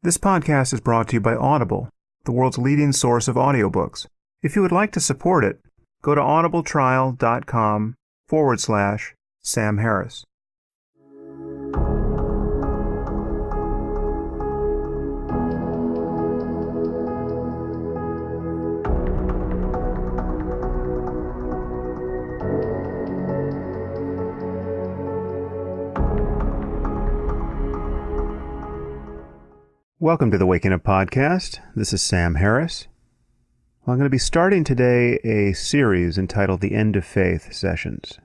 This podcast is brought to you by Audible, the world's leading source of audiobooks. If you would like to support it, go to audibletrial.com/Sam Harris. Welcome to the Waking Up Podcast. This is Sam Harris. I'm going to be starting today a series entitled The End of Faith Sessions.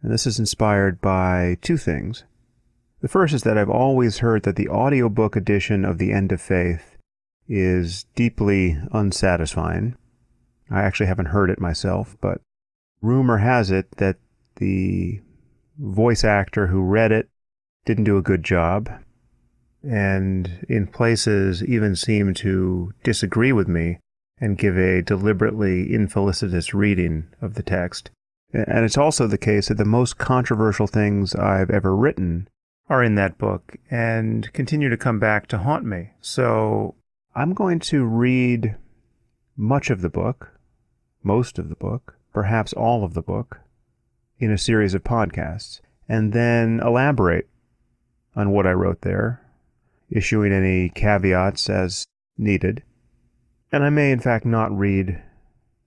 And this is inspired by two things. The first is that I've always heard that the audiobook edition of The End of Faith is deeply unsatisfying. I actually haven't heard it myself, but rumor has it that the voice actor who read it didn't do a good job, and in places even seem to disagree with me and give a deliberately infelicitous reading of the text. And it's also the case that the most controversial things I've ever written are in that book and continue to come back to haunt me. So I'm going to read much of the book, most of the book, perhaps all of the book, in a series of podcasts, and then elaborate on what I wrote there, issuing any caveats as needed. And I may in fact not read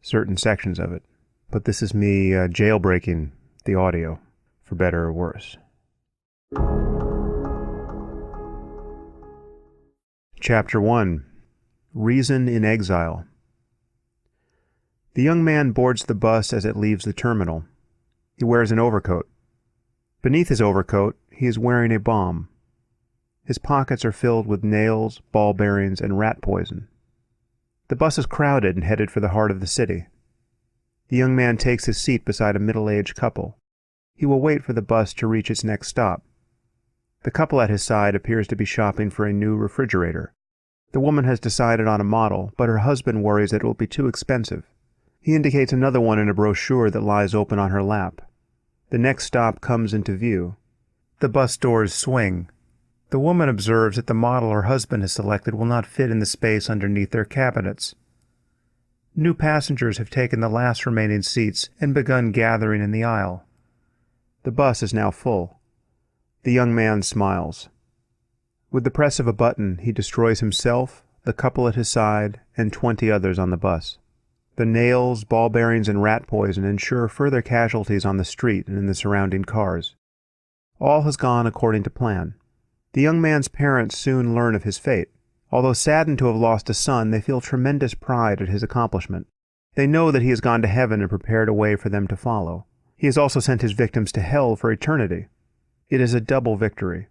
certain sections of it, but this is me jailbreaking the audio, for better or worse. Chapter 1. Reason in Exile. The young man boards the bus as it leaves the terminal. He wears an overcoat. Beneath his overcoat, he is wearing a bomb. His pockets are filled with nails, ball bearings, and rat poison. The bus is crowded and headed for the heart of the city. The young man takes his seat beside a middle-aged couple. He will wait for the bus to reach its next stop. The couple at his side appears to be shopping for a new refrigerator. The woman has decided on a model, but her husband worries that it will be too expensive. He indicates another one in a brochure that lies open on her lap. The next stop comes into view. The bus doors swing. The woman observes that the model her husband has selected will not fit in the space underneath their cabinets. New passengers have taken the last remaining seats and begun gathering in the aisle. The bus is now full. The young man smiles. With the press of a button, he destroys himself, the couple at his side, and 20 others on the bus. The nails, ball bearings, and rat poison ensure further casualties on the street and in the surrounding cars. All has gone according to plan. The young man's parents soon learn of his fate. Although saddened to have lost a son, they feel tremendous pride at his accomplishment. They know that he has gone to heaven and prepared a way for them to follow. He has also sent his victims to hell for eternity. It is a double victory.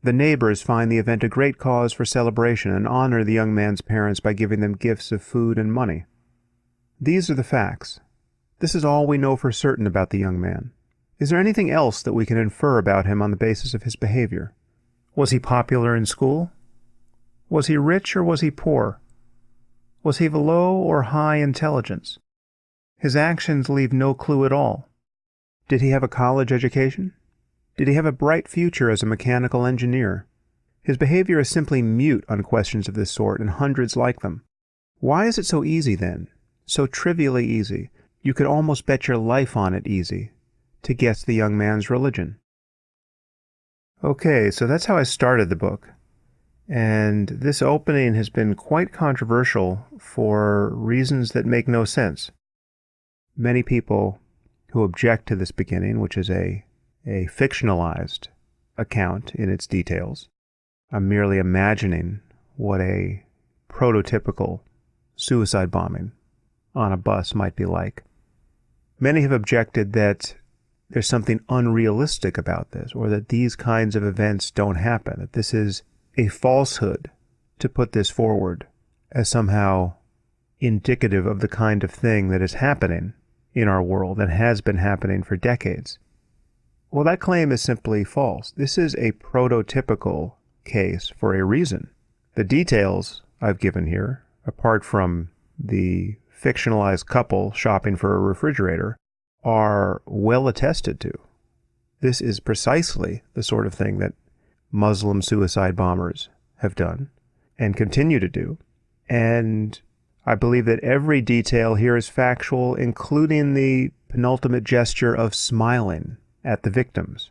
The neighbors find the event a great cause for celebration and honor the young man's parents by giving them gifts of food and money. These are the facts. This is all we know for certain about the young man. Is there anything else that we can infer about him on the basis of his behavior? Was he popular in school? Was he rich or was he poor? Was he of low or high intelligence? His actions leave no clue at all. Did he have a college education? Did he have a bright future as a mechanical engineer? His behavior is simply mute on questions of this sort and hundreds like them. Why is it so easy then, so trivially easy, you could almost bet your life on it easy, to guess the young man's religion? Okay, so that's how I started the book. And this opening has been quite controversial for reasons that make no sense. Many people who object to this beginning, which is a fictionalized account in its details, I'm merely imagining what a prototypical suicide bombing on a bus might be like. Many have objected that there's something unrealistic about this, or that these kinds of events don't happen, that this is a falsehood to put this forward as somehow indicative of the kind of thing that is happening in our world and has been happening for decades. Well, that claim is simply false. This is a prototypical case for a reason. The details I've given here, apart from the fictionalized couple shopping for a refrigerator, are well attested to. This is precisely the sort of thing that Muslim suicide bombers have done. and continue to do. And I believe that every detail here is factual, including the penultimate gesture of smiling at the victims.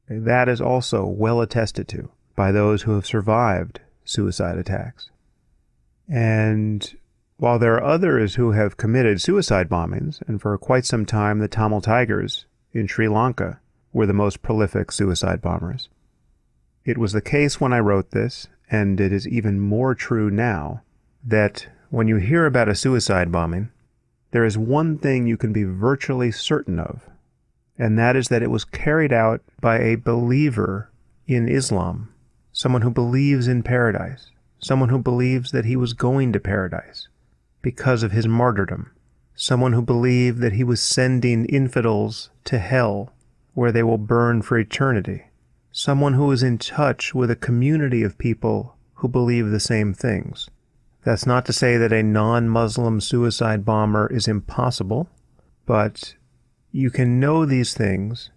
That is also well attested to by those who have survived suicide attacks. And while there are others who have committed suicide bombings, and for quite some time the Tamil Tigers in Sri Lanka were the most prolific suicide bombers, it was the case when I wrote this, and it is even more true now, that when you hear about a suicide bombing, there is one thing you can be virtually certain of, and that is that it was carried out by a believer in Islam, someone who believes in paradise, someone who believes that he was going to paradise because of his martyrdom, someone who believed that he was sending infidels to hell where they will burn for eternity, someone who is in touch with a community of people who believe the same things. That's not to say that a non-Muslim suicide bomber is impossible, but you can know these things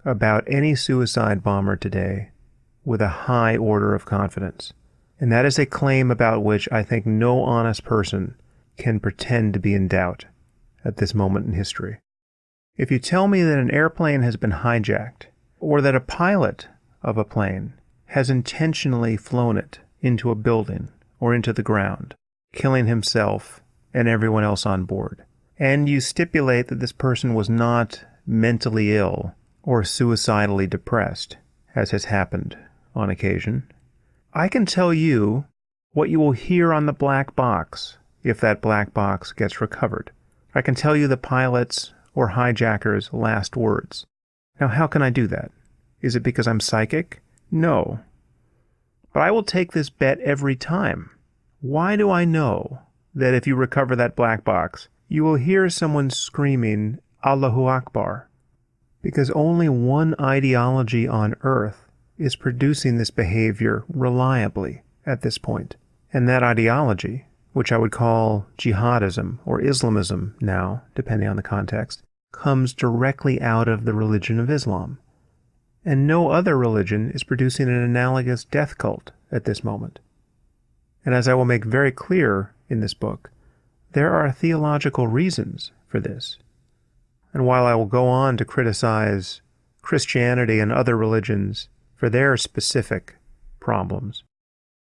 about any suicide bomber today with a high order of confidence. And that is a claim about which I think no honest person can pretend to be in doubt at this moment in history. If you tell me that an airplane has been hijacked, or that a pilot of a plane has intentionally flown it into a building or into the ground, killing himself and everyone else on board, and you stipulate that this person was not mentally ill or suicidally depressed, as has happened on occasion, I can tell you what you will hear on the black box if that black box gets recovered. I can tell you the pilot's or hijacker's last words. Now, how can I do that? Is it because I'm psychic? No. But I will take this bet every time. Why do I know that if you recover that black box, you will hear someone screaming, Allahu Akbar? Because only one ideology on earth is producing this behavior reliably at this point. And that ideology, which I would call jihadism or Islamism now, depending on the context, comes directly out of the religion of Islam. And no other religion is producing an analogous death cult at this moment. And as I will make very clear in this book, there are theological reasons for this. And while I will go on to criticize Christianity and other religions for their specific problems,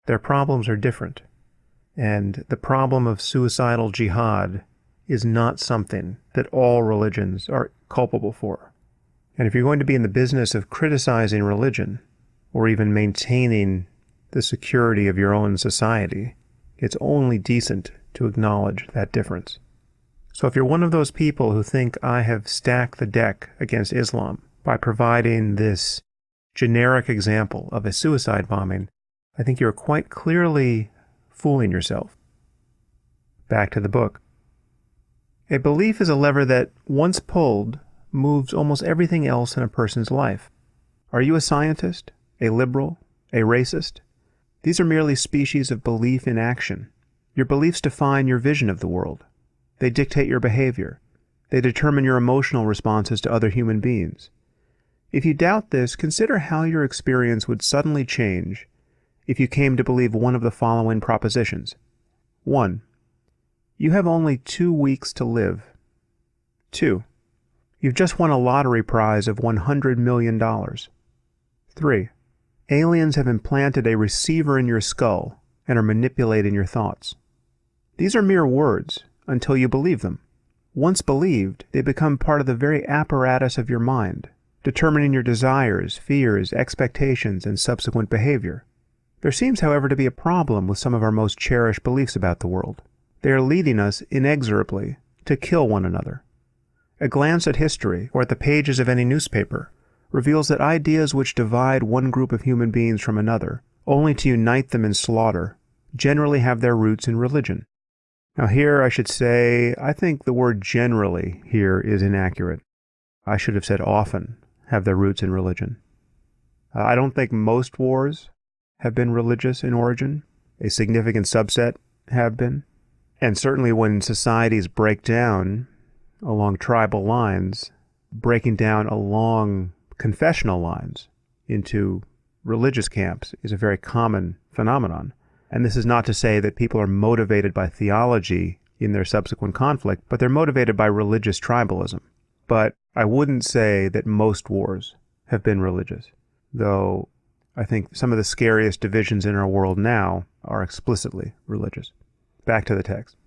their problems are different. And the problem of suicidal jihad is not something that all religions are culpable for. And if you're going to be in the business of criticizing religion, or even maintaining the security of your own society, it's only decent to acknowledge that difference. So if you're one of those people who think I have stacked the deck against Islam by providing this generic example of a suicide bombing, I think you're quite clearly fooling yourself. Back to the book. A belief is a lever that, once pulled, moves almost everything else in a person's life. Are you a scientist, a liberal, a racist? These are merely species of belief in action. Your beliefs define your vision of the world. They dictate your behavior. They determine your emotional responses to other human beings. If you doubt this, consider how your experience would suddenly change if you came to believe one of the following propositions. 1. You have only 2 weeks to live. 2. You've just won a lottery prize of $100 million. 3. Aliens have implanted a receiver in your skull and are manipulating your thoughts. These are mere words until you believe them. Once believed, they become part of the very apparatus of your mind, determining your desires, fears, expectations, and subsequent behavior. There seems, however, to be a problem with some of our most cherished beliefs about the world. They are leading us inexorably to kill one another. A glance at history, or at the pages of any newspaper, reveals that ideas which divide one group of human beings from another, only to unite them in slaughter, generally have their roots in religion. Now here I should say, I think the word generally here is inaccurate. I should have said often have their roots in religion. I don't think most wars have been religious in origin. A significant subset have been. And certainly when societies break down along tribal lines, breaking down along confessional lines into religious camps is a very common phenomenon. And this is not to say that people are motivated by theology in their subsequent conflict, but they're motivated by religious tribalism. But I wouldn't say that most wars have been religious, though I think some of the scariest divisions in our world now are explicitly religious. Back to the text.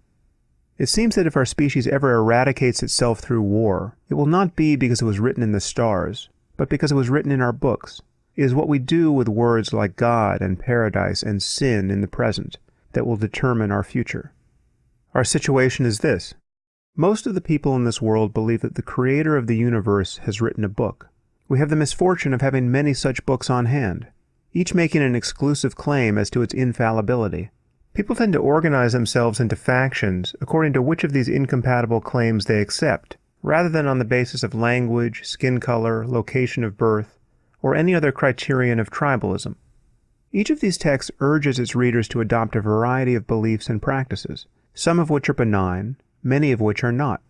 It seems that if our species ever eradicates itself through war, it will not be because it was written in the stars, but because it was written in our books. It is what we do with words like God and paradise and sin in the present that will determine our future. Our situation is this. Most of the people in this world believe that the creator of the universe has written a book. We have the misfortune of having many such books on hand, each making an exclusive claim as to its infallibility. People tend to organize themselves into factions according to which of these incompatible claims they accept, rather than on the basis of language, skin color, location of birth, or any other criterion of tribalism. Each of these texts urges its readers to adopt a variety of beliefs and practices, some of which are benign, many of which are not.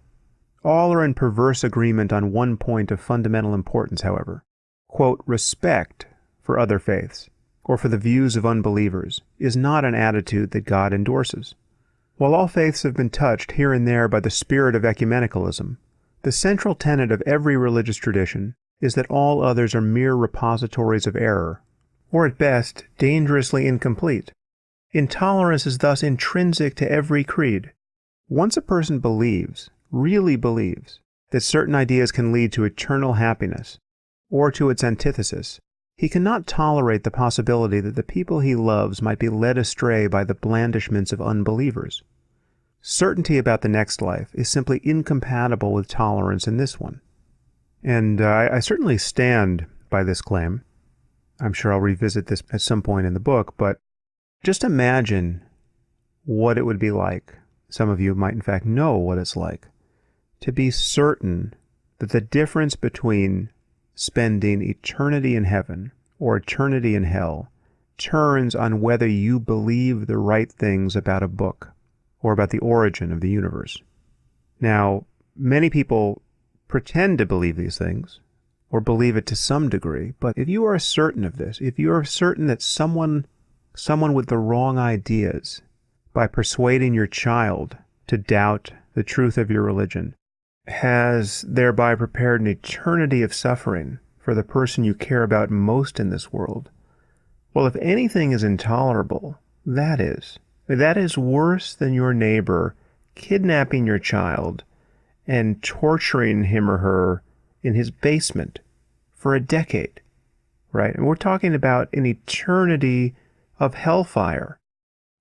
All are in perverse agreement on one point of fundamental importance, however. Quote, respect for other faiths, or for the views of unbelievers, is not an attitude that God endorses. While all faiths have been touched here and there by the spirit of ecumenicalism, the central tenet of every religious tradition is that all others are mere repositories of error, or at best, dangerously incomplete. Intolerance is thus intrinsic to every creed. Once a person believes, really believes, that certain ideas can lead to eternal happiness, or to its antithesis, he cannot tolerate the possibility that the people he loves might be led astray by the blandishments of unbelievers. Certainty about the next life is simply incompatible with tolerance in this one. And I certainly stand by this claim. I'm sure I'll revisit this at some point in the book, but just imagine what it would be like. Some of you might in fact know what it's like to be certain that the difference between spending eternity in heaven or eternity in hell turns on whether you believe the right things about a book or about the origin of the universe. Now, many people pretend to believe these things or believe it to some degree, but if you are certain of this, if you are certain that someone with the wrong ideas, by persuading your child to doubt the truth of your religion, has thereby prepared an eternity of suffering for the person you care about most in this world, well, if anything is intolerable, that is worse than your neighbor kidnapping your child and torturing him or her in his basement for a decade, right? And we're talking about an eternity of hellfire.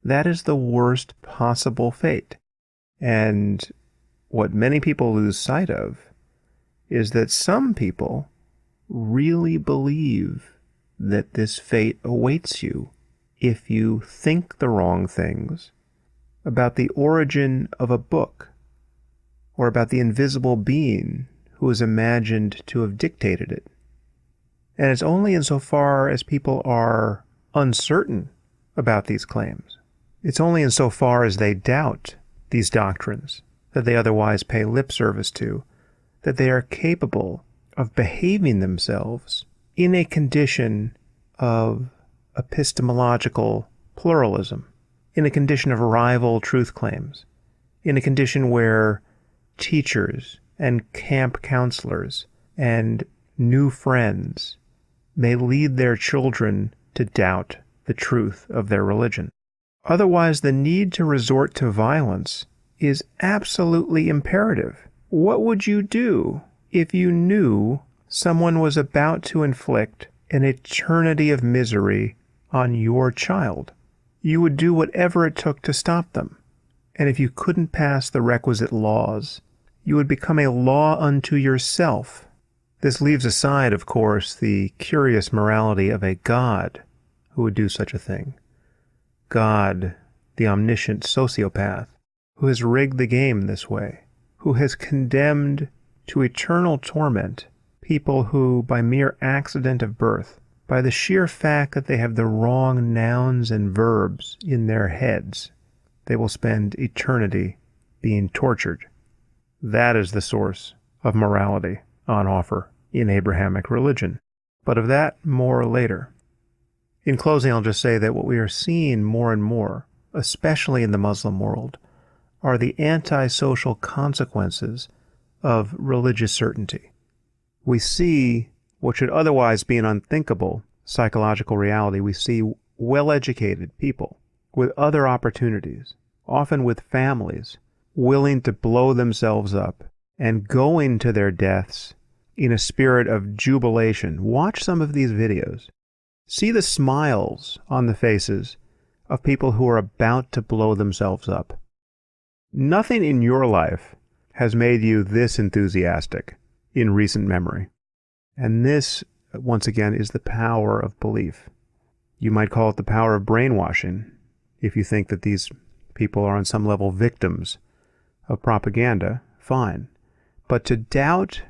That is the worst possible fate. And what many people lose sight of is that some people really believe that this fate awaits you if you think the wrong things about the origin of a book or about the invisible being who is imagined to have dictated it. And it's only insofar as people are uncertain about these claims, it's only insofar as they doubt these doctrines that they otherwise pay lip service to, that they are capable of behaving themselves in a condition of epistemological pluralism, in a condition of rival truth claims, in a condition where teachers and camp counselors and new friends may lead their children to doubt the truth of their religion. Otherwise, the need to resort to violence is absolutely imperative. What would you do if you knew someone was about to inflict an eternity of misery on your child? You would do whatever it took to stop them. And if you couldn't pass the requisite laws, you would become a law unto yourself. This leaves aside, of course, the curious morality of a God who would do such a thing. God, the omniscient sociopath, who has rigged the game this way, who has condemned to eternal torment people who, by mere accident of birth, by the sheer fact that they have the wrong nouns and verbs in their heads, they will spend eternity being tortured. That is the source of morality on offer in Abrahamic religion. But of that more later. In closing, I'll just say that what we are seeing more and more, especially in the Muslim world, are the antisocial consequences of religious certainty. We see what should otherwise be an unthinkable psychological reality. We see well-educated people with other opportunities, often with families, willing to blow themselves up and going to their deaths in a spirit of jubilation. Watch some of these videos. See the smiles on the faces of people who are about to blow themselves up. Nothing in your life has made you this enthusiastic in recent memory. And this, once again, is the power of belief. You might call it the power of brainwashing if you think that these people are on some level victims of propaganda, fine. But to doubt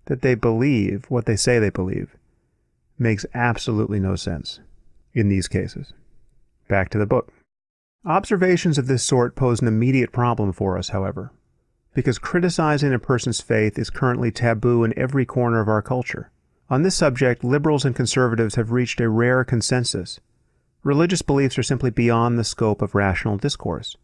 that they believe what they say they believe makes absolutely no sense in these cases. Back to the book. Observations of this sort pose an immediate problem for us, however, because criticizing a person's faith is currently taboo in every corner of our culture. On this subject, liberals and conservatives have reached a rare consensus. Religious beliefs are simply beyond the scope of rational discourse.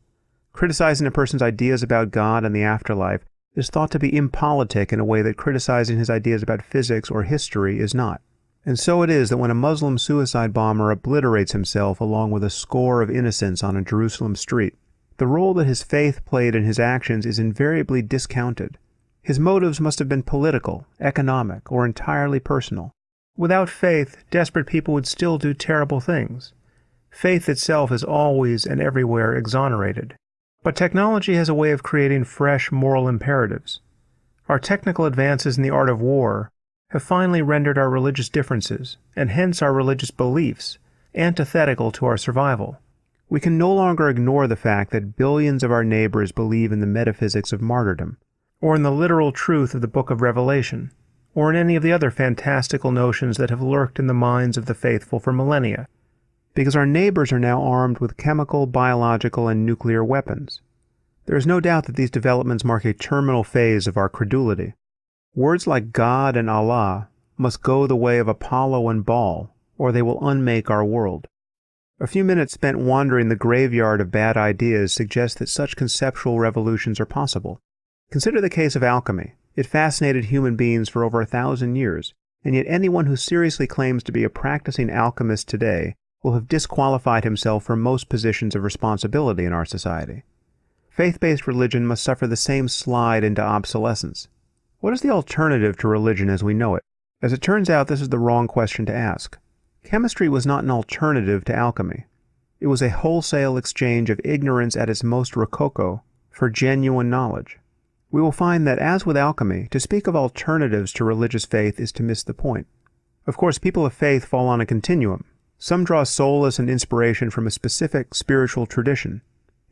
Criticizing a person's ideas about God and the afterlife is thought to be impolitic in a way that criticizing his ideas about physics or history is not. And so it is that when a Muslim suicide bomber obliterates himself along with a score of innocents on a Jerusalem street, the role that his faith played in his actions is invariably discounted. His motives must have been political, economic, or entirely personal. Without faith, desperate people would still do terrible things. Faith itself is always and everywhere exonerated. But technology has a way of creating fresh moral imperatives. Our technical advances in the art of war have finally rendered our religious differences, and hence our religious beliefs, antithetical to our survival. We can no longer ignore the fact that billions of our neighbors believe in the metaphysics of martyrdom, or in the literal truth of the book of Revelation, or in any of the other fantastical notions that have lurked in the minds of the faithful for millennia, because our neighbors are now armed with chemical, biological, and nuclear weapons. There is no doubt that these developments mark a terminal phase of our credulity. Words like God and Allah must go the way of Apollo and Baal, or they will unmake our world. A few minutes spent wandering the graveyard of bad ideas suggest that such conceptual revolutions are possible. Consider the case of alchemy. It fascinated human beings for over 1,000 years, and yet anyone who seriously claims to be a practicing alchemist today will have disqualified himself from most positions of responsibility in our society. Faith-based religion must suffer the same slide into obsolescence. What is the alternative to religion as we know it? As it turns out, this is the wrong question to ask. Chemistry was not an alternative to alchemy. It was a wholesale exchange of ignorance at its most rococo for genuine knowledge. We will find that, as with alchemy, to speak of alternatives to religious faith is to miss the point. Of course, people of faith fall on a continuum. Some draw solace and inspiration from a specific spiritual tradition,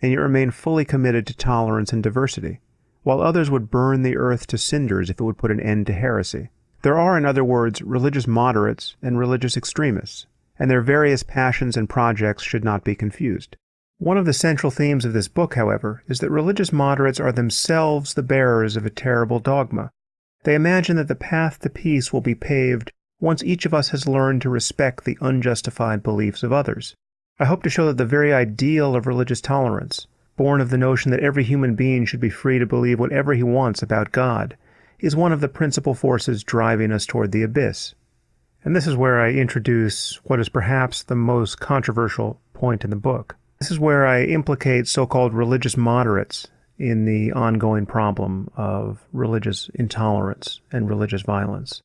and yet remain fully committed to tolerance and diversity, while others would burn the earth to cinders if it would put an end to heresy. There are, in other words, religious moderates and religious extremists, and their various passions and projects should not be confused. One of the central themes of this book, however, is that religious moderates are themselves the bearers of a terrible dogma. They imagine that the path to peace will be paved once each of us has learned to respect the unjustified beliefs of others. I hope to show that the very ideal of religious tolerance, born of the notion that every human being should be free to believe whatever he wants about God, is one of the principal forces driving us toward the abyss. And this is where I introduce what is perhaps the most controversial point in the book. This is where I implicate so-called religious moderates in the ongoing problem of religious intolerance and religious violence.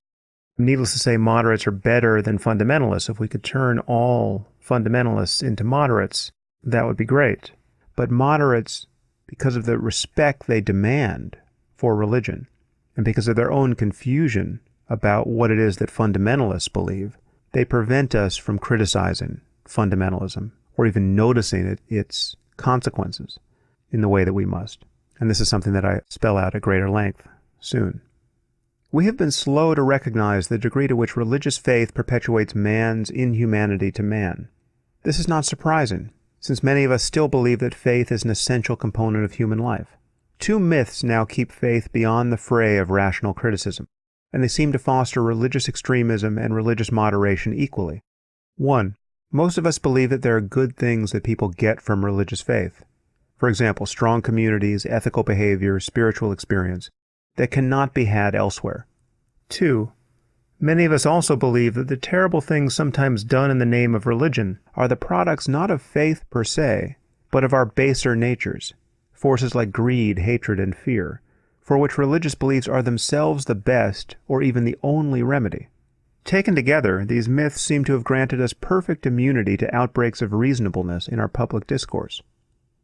Needless to say, moderates are better than fundamentalists. If we could turn all fundamentalists into moderates, that would be great. But moderates, because of the respect they demand for religion, and because of their own confusion about what it is that fundamentalists believe, they prevent us from criticizing fundamentalism or even noticing its consequences in the way that we must. And this is something that I spell out at greater length soon. We have been slow to recognize the degree to which religious faith perpetuates man's inhumanity to man. This is not surprising, since many of us still believe that faith is an essential component of human life. Two myths now keep faith beyond the fray of rational criticism, and they seem to foster religious extremism and religious moderation equally. 1. Most of us believe that there are good things that people get from religious faith. For example, strong communities, ethical behavior, spiritual experience, that cannot be had elsewhere. 2. Many of us also believe that the terrible things sometimes done in the name of religion are the products not of faith per se, but of our baser natures, forces like greed, hatred, and fear, for which religious beliefs are themselves the best or even the only remedy. Taken together, these myths seem to have granted us perfect immunity to outbreaks of reasonableness in our public discourse.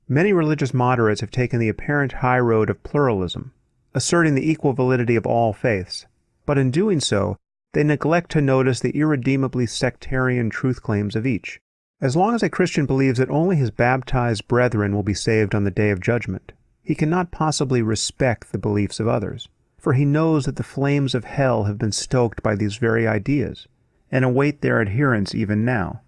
Many religious moderates have taken the apparent high road of pluralism, asserting the equal validity of all faiths, but in doing so, they neglect to notice the irredeemably sectarian truth claims of each. As long as a Christian believes that only his baptized brethren will be saved on the day of judgment, he cannot possibly respect the beliefs of others, for he knows that the flames of hell have been stoked by these very ideas, and await their adherents even now.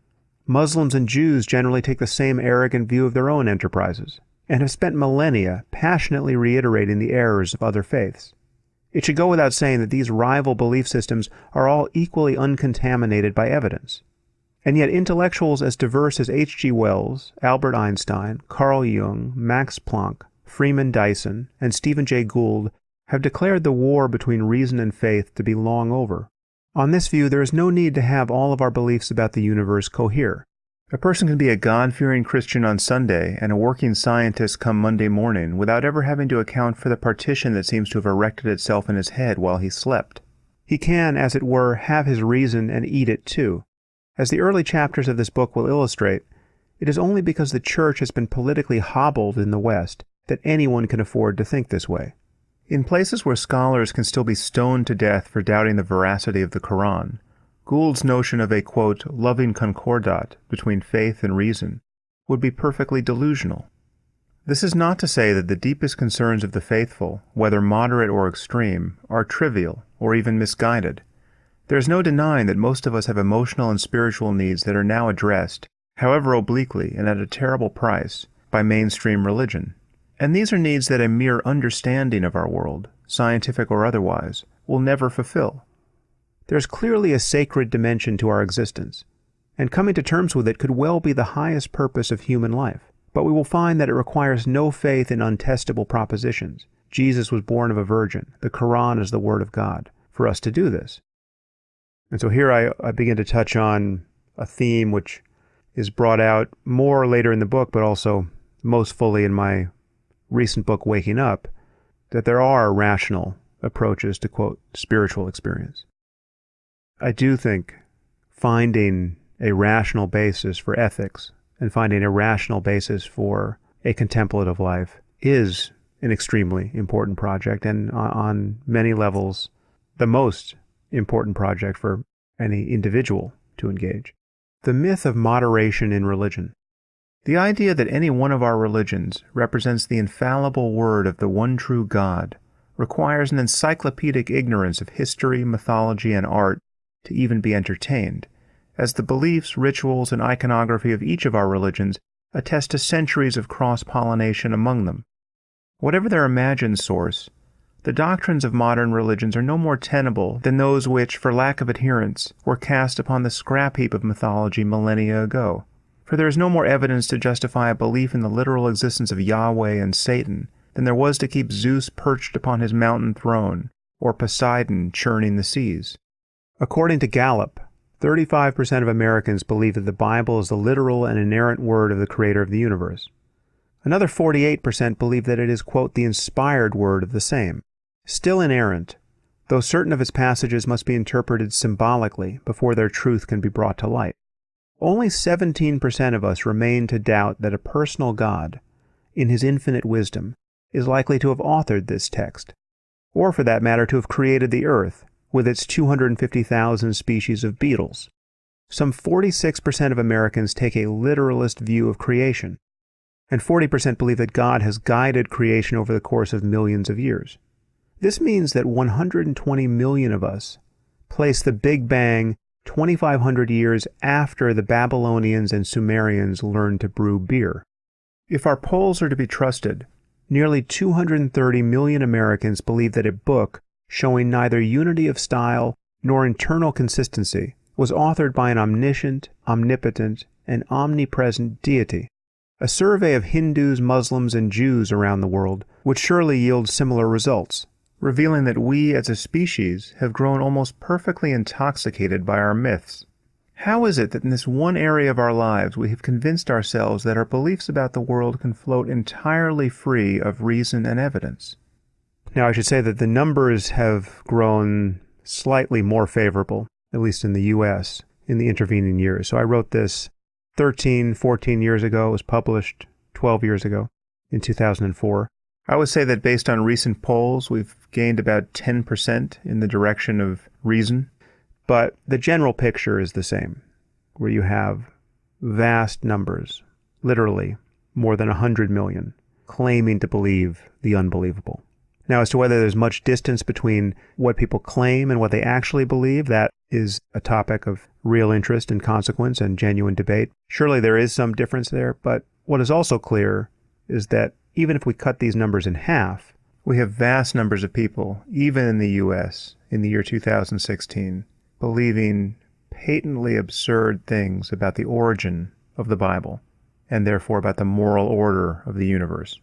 Muslims and Jews generally take the same arrogant view of their own enterprises, and have spent millennia passionately reiterating the errors of other faiths. It should go without saying that these rival belief systems are all equally uncontaminated by evidence. And yet intellectuals as diverse as H.G. Wells, Albert Einstein, Carl Jung, Max Planck, Freeman Dyson, and Stephen Jay Gould have declared the war between reason and faith to be long over. On this view, there is no need to have all of our beliefs about the universe cohere. A person can be a God-fearing Christian on Sunday and a working scientist come Monday morning without ever having to account for the partition that seems to have erected itself in his head while he slept. He can, as it were, have his reason and eat it too. As the early chapters of this book will illustrate, it is only because the church has been politically hobbled in the West that anyone can afford to think this way. In places where scholars can still be stoned to death for doubting the veracity of the Quran, Gould's notion of a, quote, loving concordat between faith and reason would be perfectly delusional. This is not to say that the deepest concerns of the faithful, whether moderate or extreme, are trivial or even misguided. There is no denying that most of us have emotional and spiritual needs that are now addressed, however obliquely and at a terrible price, by mainstream religion. And these are needs that a mere understanding of our world, scientific or otherwise, will never fulfill. There is clearly a sacred dimension to our existence, and coming to terms with it could well be the highest purpose of human life. But we will find that it requires no faith in untestable propositions. Jesus was born of a virgin. The Quran is the Word of God for us to do this. And so here I begin to touch on a theme which is brought out more later in the book, but also most fully in my recent book, Waking Up, that there are rational approaches to, quote, spiritual experience. I do think finding a rational basis for ethics and finding a rational basis for a contemplative life is an extremely important project, and on many levels, the most important project for any individual to engage. The myth of moderation in religion. The idea that any one of our religions represents the infallible word of the one true God requires an encyclopedic ignorance of history, mythology, and art to even be entertained, as the beliefs, rituals, and iconography of each of our religions attest to centuries of cross-pollination among them. Whatever their imagined source, the doctrines of modern religions are no more tenable than those which, for lack of adherents, were cast upon the scrap heap of mythology millennia ago. For there is no more evidence to justify a belief in the literal existence of Yahweh and Satan than there was to keep Zeus perched upon his mountain throne, or Poseidon churning the seas. According to Gallup, 35% of Americans believe that the Bible is the literal and inerrant word of the Creator of the universe. Another 48% believe that it is, quote, the inspired word of the same. Still inerrant, though certain of its passages must be interpreted symbolically before their truth can be brought to light. Only 17% of us remain to doubt that a personal God, in his infinite wisdom, is likely to have authored this text, or for that matter to have created the earth, with its 250,000 species of beetles. Some 46% of Americans take a literalist view of creation, and 40% believe that God has guided creation over the course of millions of years. This means that 120 million of us place the Big Bang 2,500 years after the Babylonians and Sumerians learned to brew beer. If our polls are to be trusted, nearly 230 million Americans believe that a book showing neither unity of style nor internal consistency was authored by an omniscient, omnipotent, and omnipresent deity. A survey of Hindus, Muslims, and Jews around the world would surely yield similar results, revealing that we as a species have grown almost perfectly intoxicated by our myths. How is it that in this one area of our lives we have convinced ourselves that our beliefs about the world can float entirely free of reason and evidence? Now, I should say that the numbers have grown slightly more favorable, at least in the U.S., in the intervening years. So I wrote this 13, 14 years ago. It was published 12 years ago in 2004. I would say that based on recent polls, we've gained about 10% in the direction of reason. But the general picture is the same, where you have vast numbers, literally more than 100 million, claiming to believe the unbelievable. Now, as to whether there's much distance between what people claim and what they actually believe, that is a topic of real interest and consequence and genuine debate. Surely there is some difference there, but what is also clear is that even if we cut these numbers in half, we have vast numbers of people, even in the U.S., in the year 2016, believing patently absurd things about the origin of the Bible, and therefore about the moral order of the universe.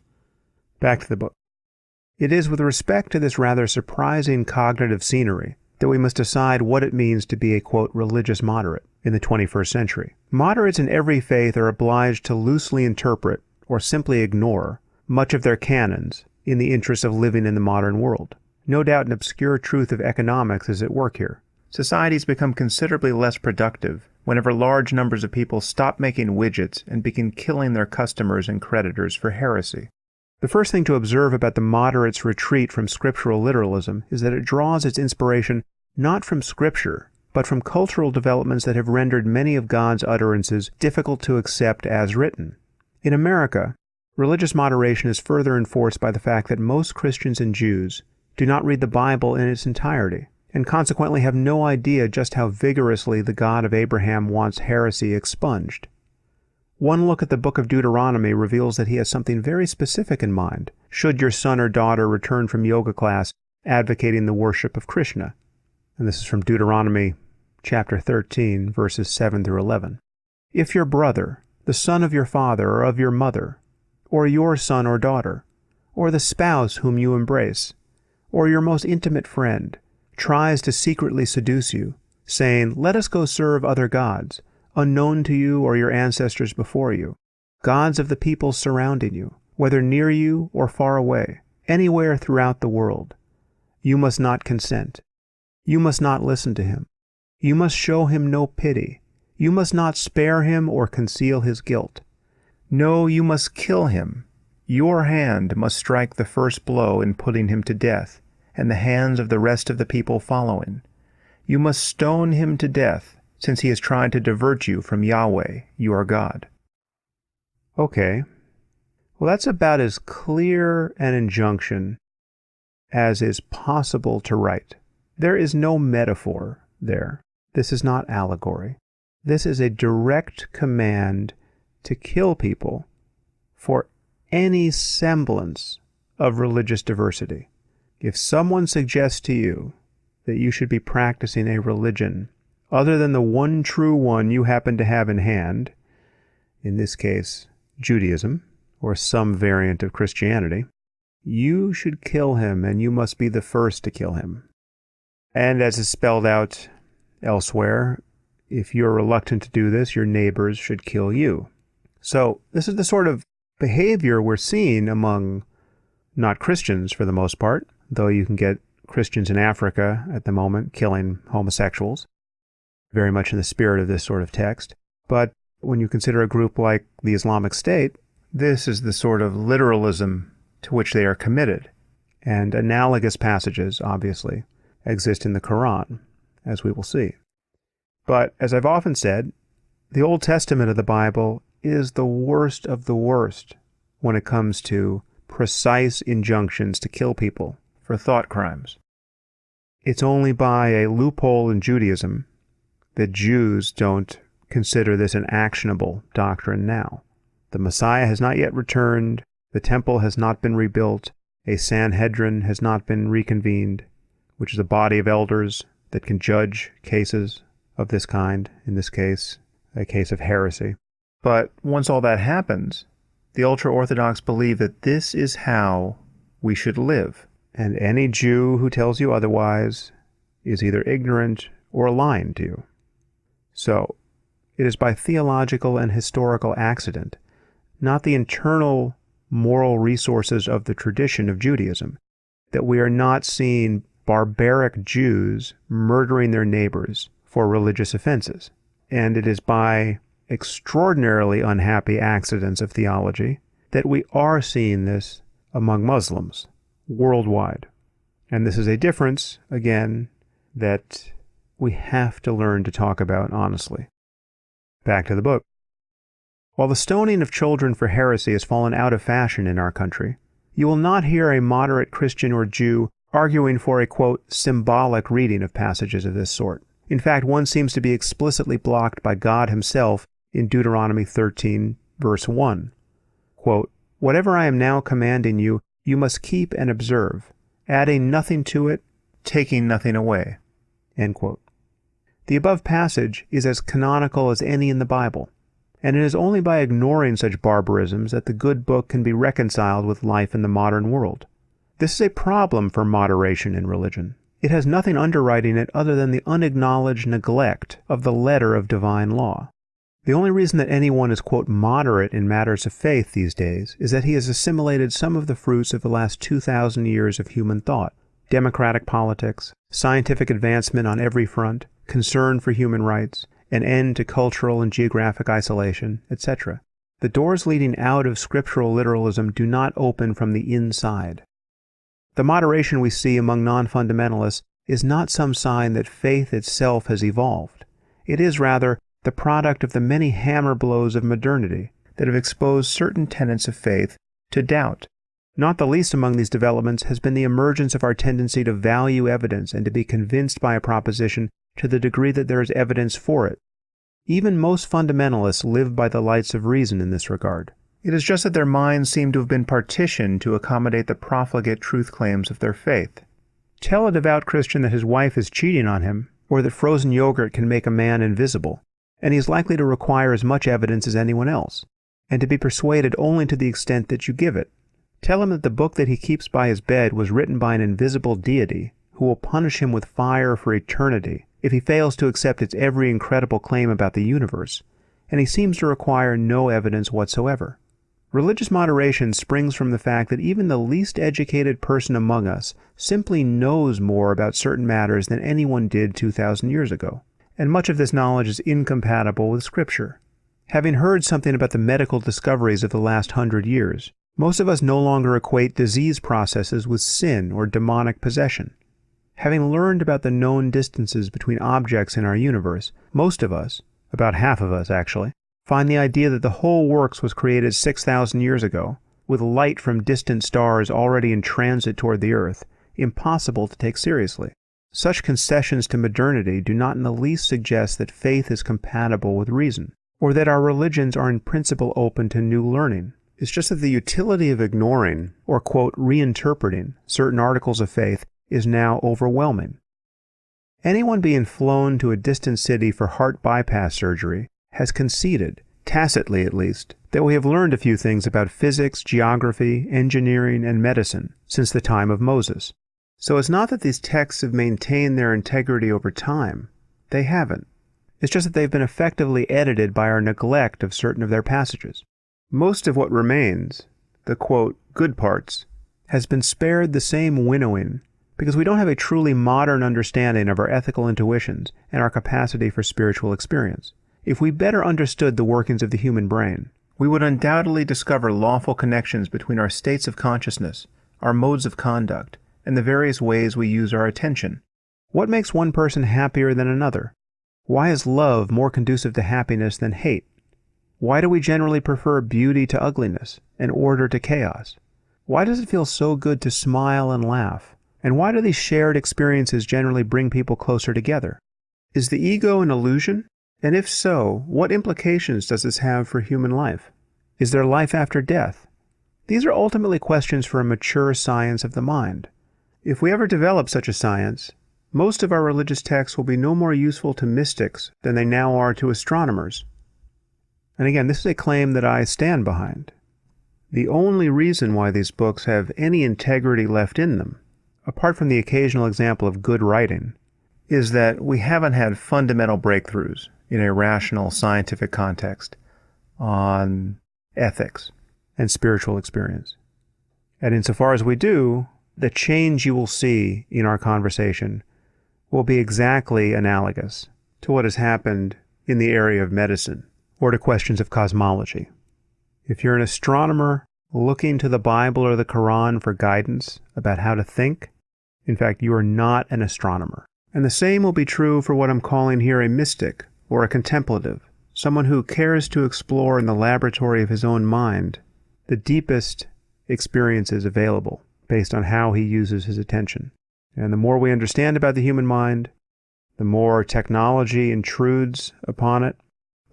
Back to the book. It is with respect to this rather surprising cognitive scenery that we must decide what it means to be a, quote, religious moderate in the 21st century. Moderates in every faith are obliged to loosely interpret, or simply ignore, much of their canons in the interest of living in the modern world. No doubt an obscure truth of economics is at work here. Societies become considerably less productive whenever large numbers of people stop making widgets and begin killing their customers and creditors for heresy. The first thing to observe about the moderates' retreat from scriptural literalism is that it draws its inspiration not from Scripture, but from cultural developments that have rendered many of God's utterances difficult to accept as written. In America, religious moderation is further enforced by the fact that most Christians and Jews do not read the Bible in its entirety, and consequently have no idea just how vigorously the God of Abraham wants heresy expunged. One look at the book of Deuteronomy reveals that he has something very specific in mind, should your son or daughter return from yoga class advocating the worship of Krishna. And this is from Deuteronomy chapter 13, verses 7 through 11. If your brother, the son of your father or of your mother, or your son or daughter, or the spouse whom you embrace, or your most intimate friend, tries to secretly seduce you, saying, "Let us go serve other gods," unknown to you or your ancestors before you, gods of the peoples surrounding you, whether near you or far away, anywhere throughout the world, you must not consent. You must not listen to him. You must show him no pity. You must not spare him or conceal his guilt. No, you must kill him. Your hand must strike the first blow in putting him to death, and the hands of the rest of the people following. You must stone him to death, since he has tried to divert you from Yahweh, your God. Okay. Well, that's about as clear an injunction as is possible to write. There is no metaphor there. This is not allegory. This is a direct command to kill people for any semblance of religious diversity. If someone suggests to you that you should be practicing a religion other than the one true one you happen to have in hand, in this case, Judaism, or some variant of Christianity, you should kill him, and you must be the first to kill him. And as is spelled out elsewhere, if you're reluctant to do this, your neighbors should kill you. So this is the sort of behavior we're seeing among not Christians for the most part, though you can get Christians in Africa at the moment killing homosexuals, very much in the spirit of this sort of text. But when you consider a group like the Islamic State, this is the sort of literalism to which they are committed. And analogous passages, obviously, exist in the Quran, as we will see. But as I've often said, the Old Testament of the Bible is the worst of the worst when it comes to precise injunctions to kill people for thought crimes. It's only by a loophole in Judaism that Jews don't consider this an actionable doctrine now. The Messiah has not yet returned, the temple has not been rebuilt, a Sanhedrin has not been reconvened, which is a body of elders that can judge cases of this kind, in this case, a case of heresy. But once all that happens, the ultra-Orthodox believe that this is how we should live, and any Jew who tells you otherwise is either ignorant or lying to you. So, it is by theological and historical accident, not the internal moral resources of the tradition of Judaism, that we are not seeing barbaric Jews murdering their neighbors for religious offenses. And it is by extraordinarily unhappy accidents of theology that we are seeing this among Muslims worldwide. And this is a difference, again, that we have to learn to talk about honestly. Back to the book. While the stoning of children for heresy has fallen out of fashion in our country, you will not hear a moderate Christian or Jew arguing for a, quote, symbolic reading of passages of this sort. In fact, one seems to be explicitly blocked by God himself in Deuteronomy 13, verse 1. Quote, "Whatever I am now commanding you, you must keep and observe, adding nothing to it, taking nothing away." End quote. The above passage is as canonical as any in the Bible, and it is only by ignoring such barbarisms that the good book can be reconciled with life in the modern world. This is a problem for moderation in religion. It has nothing underwriting it other than the unacknowledged neglect of the letter of divine law. The only reason that anyone is, quote, moderate in matters of faith these days is that he has assimilated some of the fruits of the last 2,000 years of human thought: democratic politics, scientific advancement on every front, concern for human rights, an end to cultural and geographic isolation, etc. The doors leading out of scriptural literalism do not open from the inside. The moderation we see among non-fundamentalists is not some sign that faith itself has evolved. It is, rather, the product of the many hammer blows of modernity that have exposed certain tenets of faith to doubt. Not the least among these developments has been the emergence of our tendency to value evidence and to be convinced by a proposition to the degree that there is evidence for it. Even most fundamentalists live by the lights of reason in this regard. It is just that their minds seem to have been partitioned to accommodate the profligate truth claims of their faith. Tell a devout Christian that his wife is cheating on him, or that frozen yogurt can make a man invisible, and he is likely to require as much evidence as anyone else, and to be persuaded only to the extent that you give it. Tell him that the book that he keeps by his bed was written by an invisible deity who will punish him with fire for eternity if he fails to accept its every incredible claim about the universe, and he seems to require no evidence whatsoever. Religious moderation springs from the fact that even the least educated person among us simply knows more about certain matters than anyone did 2,000 years ago, and much of this knowledge is incompatible with Scripture. Having heard something about the medical discoveries of the last 100 years, most of us no longer equate disease processes with sin or demonic possession. Having learned about the known distances between objects in our universe, most of us, about half of us actually, find the idea that the whole works was created 6,000 years ago, with light from distant stars already in transit toward the Earth, impossible to take seriously. Such concessions to modernity do not in the least suggest that faith is compatible with reason, or that our religions are in principle open to new learning. It's just that the utility of ignoring, or, quote, reinterpreting certain articles of faith is now overwhelming. Anyone being flown to a distant city for heart bypass surgery has conceded, tacitly at least, that we have learned a few things about physics, geography, engineering, and medicine since the time of Moses. So it's not that these texts have maintained their integrity over time. They haven't. It's just that they've been effectively edited by our neglect of certain of their passages. Most of what remains, the, quote, good parts, has been spared the same winnowing because we don't have a truly modern understanding of our ethical intuitions and our capacity for spiritual experience. If we better understood the workings of the human brain, we would undoubtedly discover lawful connections between our states of consciousness, our modes of conduct, and the various ways we use our attention. What makes one person happier than another? Why is love more conducive to happiness than hate? Why do we generally prefer beauty to ugliness and order to chaos? Why does it feel so good to smile and laugh? And why do these shared experiences generally bring people closer together? Is the ego an illusion? And if so, what implications does this have for human life? Is there life after death? These are ultimately questions for a mature science of the mind. If we ever develop such a science, most of our religious texts will be no more useful to mystics than they now are to astronomers. And again, this is a claim that I stand behind. The only reason why these books have any integrity left in them, apart from the occasional example of good writing, is that we haven't had fundamental breakthroughs in a rational scientific context on ethics and spiritual experience. And insofar as we do, the change you will see in our conversation will be exactly analogous to what has happened in the area of medicine or to questions of cosmology. If you're an astronomer looking to the Bible or the Quran for guidance about how to think, in fact, you are not an astronomer. And the same will be true for what I'm calling here a mystic or a contemplative, someone who cares to explore in the laboratory of his own mind the deepest experiences available based on how he uses his attention. And the more we understand about the human mind, the more technology intrudes upon it,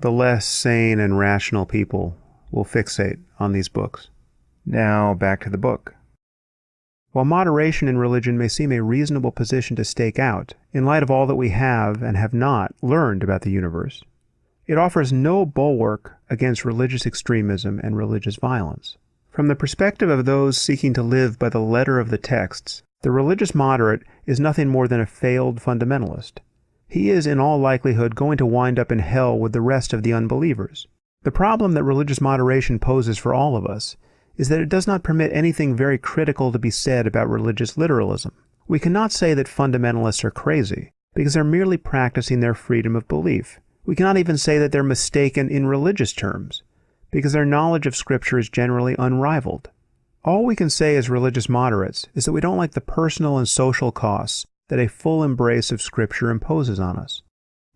the less sane and rational people will fixate on these books. Now, back to the book. While moderation in religion may seem a reasonable position to stake out, in light of all that we have and have not learned about the universe, it offers no bulwark against religious extremism and religious violence. From the perspective of those seeking to live by the letter of the texts, the religious moderate is nothing more than a failed fundamentalist. He is in all likelihood going to wind up in hell with the rest of the unbelievers. The problem that religious moderation poses for all of us is that it does not permit anything very critical to be said about religious literalism. We cannot say that fundamentalists are crazy, because they're merely practicing their freedom of belief. We cannot even say that they're mistaken in religious terms, because their knowledge of Scripture is generally unrivaled. All we can say as religious moderates is that we don't like the personal and social costs that a full embrace of Scripture imposes on us.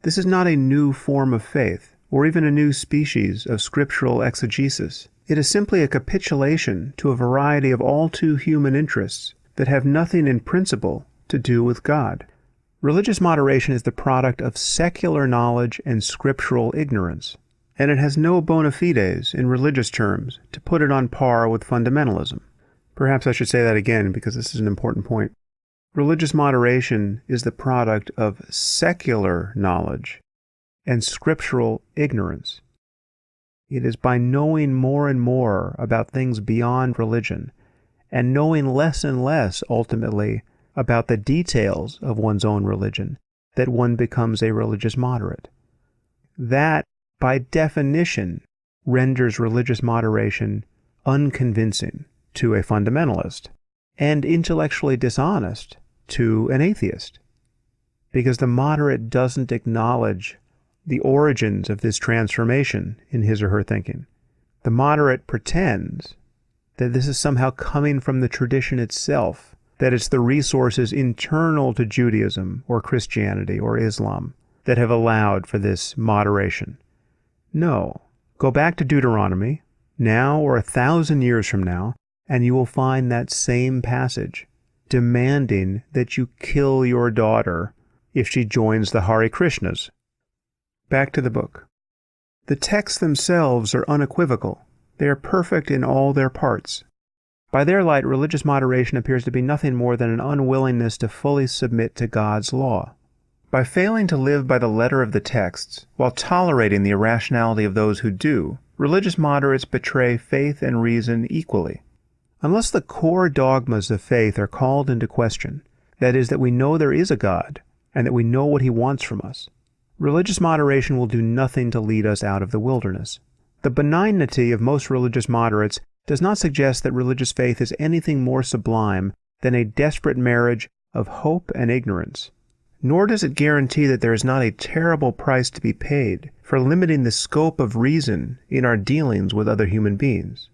This is not a new form of faith, or even a new species of scriptural exegesis. It is simply a capitulation to a variety of all too human interests that have nothing in principle to do with God. Religious moderation is the product of secular knowledge and scriptural ignorance, and it has no bona fides in religious terms to put it on par with fundamentalism. Perhaps I should say that again because this is an important point. Religious moderation is the product of secular knowledge and scriptural ignorance. It is by knowing more and more about things beyond religion, and knowing less and less, ultimately, about the details of one's own religion, that one becomes a religious moderate. That, by definition, renders religious moderation unconvincing to a fundamentalist, and intellectually dishonest to an atheist, because the moderate doesn't acknowledge the origins of this transformation in his or her thinking. The moderate pretends that this is somehow coming from the tradition itself, that it's the resources internal to Judaism or Christianity or Islam that have allowed for this moderation. No. Go back to Deuteronomy, now or 1,000 years from now, and you will find that same passage demanding that you kill your daughter if she joins the Hare Krishnas. Back to the book. The texts themselves are unequivocal. They are perfect in all their parts. By their light, religious moderation appears to be nothing more than an unwillingness to fully submit to God's law. By failing to live by the letter of the texts, while tolerating the irrationality of those who do, religious moderates betray faith and reason equally. Unless the core dogmas of faith are called into question, that is, that we know there is a God, and that we know what He wants from us, religious moderation will do nothing to lead us out of the wilderness. The benignity of most religious moderates does not suggest that religious faith is anything more sublime than a desperate marriage of hope and ignorance. Nor does it guarantee that there is not a terrible price to be paid for limiting the scope of reason in our dealings with other human beings.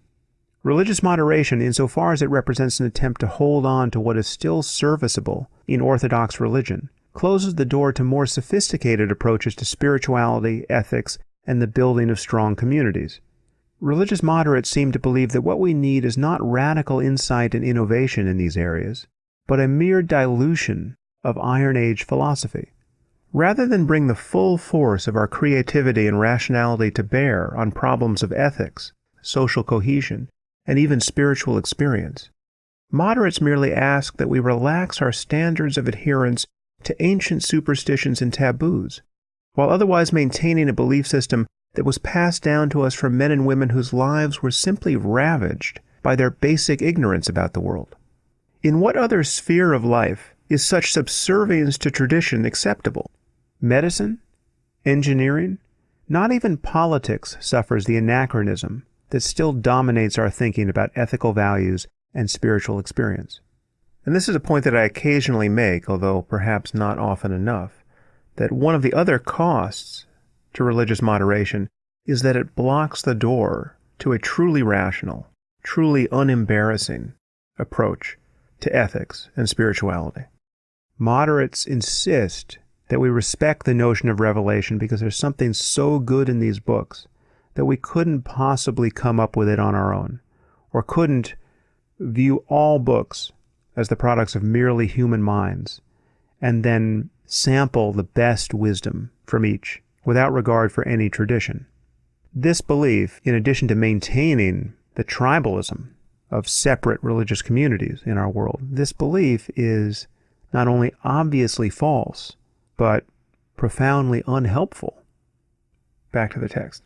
Religious moderation, insofar as it represents an attempt to hold on to what is still serviceable in orthodox religion, closes the door to more sophisticated approaches to spirituality, ethics, and the building of strong communities. Religious moderates seem to believe that what we need is not radical insight and innovation in these areas, but a mere dilution of Iron Age philosophy. Rather than bring the full force of our creativity and rationality to bear on problems of ethics, social cohesion, and even spiritual experience, moderates merely ask that we relax our standards of adherence to ancient superstitions and taboos, while otherwise maintaining a belief system that was passed down to us from men and women whose lives were simply ravaged by their basic ignorance about the world. In what other sphere of life is such subservience to tradition acceptable? Medicine? Engineering? Not even politics suffers the anachronism that still dominates our thinking about ethical values and spiritual experience. And this is a point that I occasionally make, although perhaps not often enough, that one of the other costs to religious moderation is that it blocks the door to a truly rational, truly unembarrassing approach to ethics and spirituality. Moderates insist that we respect the notion of revelation because there's something so good in these books that we couldn't possibly come up with it on our own, or couldn't view all books as the products of merely human minds, and then sample the best wisdom from each without regard for any tradition. This belief, in addition to maintaining the tribalism of separate religious communities in our world, this belief is not only obviously false, but profoundly unhelpful. Back to the text.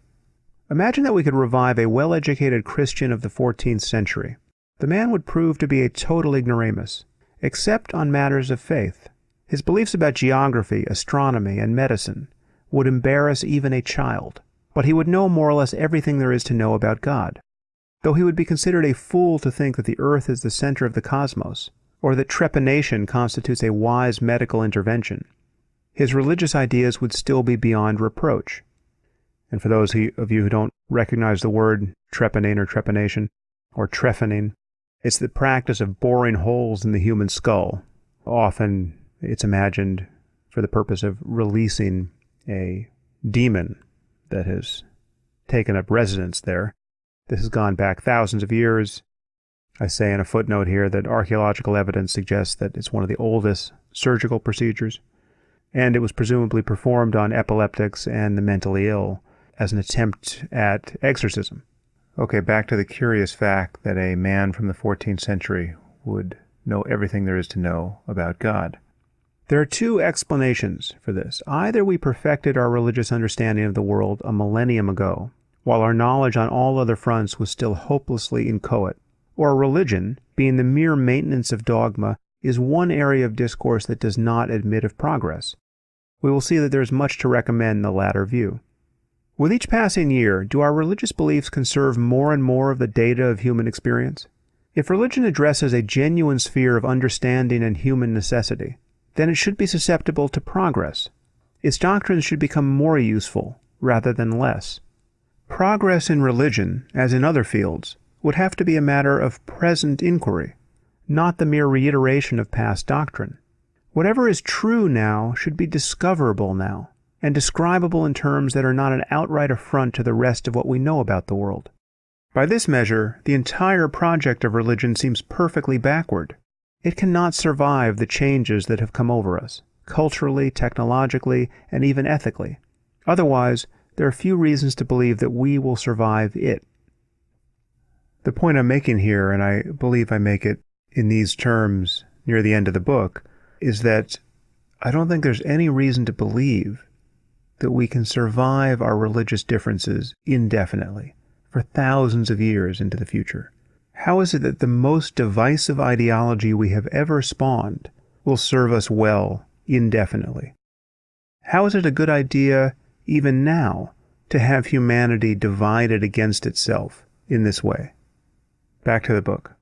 Imagine that we could revive a well-educated Christian of the 14th century. The man would prove to be a total ignoramus, except on matters of faith. His beliefs about geography, astronomy, and medicine would embarrass even a child, but he would know more or less everything there is to know about God. Though he would be considered a fool to think that the earth is the center of the cosmos, or that trepanation constitutes a wise medical intervention, his religious ideas would still be beyond reproach. And for those of you who don't recognize the word trepanate or trepanation, or trephaning, it's the practice of boring holes in the human skull. Often it's imagined for the purpose of releasing a demon that has taken up residence there. This has gone back thousands of years. I say in a footnote here that archaeological evidence suggests that it's one of the oldest surgical procedures, and it was presumably performed on epileptics and the mentally ill as an attempt at exorcism. Okay, back to the curious fact that a man from the 14th century would know everything there is to know about God. There are two explanations for this. Either we perfected our religious understanding of the world a millennium ago, while our knowledge on all other fronts was still hopelessly inchoate, or religion, being the mere maintenance of dogma, is one area of discourse that does not admit of progress. We will see that there is much to recommend the latter view. With each passing year, do our religious beliefs conserve more and more of the data of human experience? If religion addresses a genuine sphere of understanding and human necessity, then it should be susceptible to progress. Its doctrines should become more useful rather than less. Progress in religion, as in other fields, would have to be a matter of present inquiry, not the mere reiteration of past doctrine. Whatever is true now should be discoverable now, and describable in terms that are not an outright affront to the rest of what we know about the world. By this measure, the entire project of religion seems perfectly backward. It cannot survive the changes that have come over us, culturally, technologically, and even ethically. Otherwise, there are few reasons to believe that we will survive it. The point I'm making here, and I believe I make it in these terms near the end of the book, is that I don't think there's any reason to believe that we can survive our religious differences indefinitely, for thousands of years into the future. How is it that the most divisive ideology we have ever spawned will serve us well indefinitely? How is it a good idea, even now, to have humanity divided against itself in this way? Back to the book.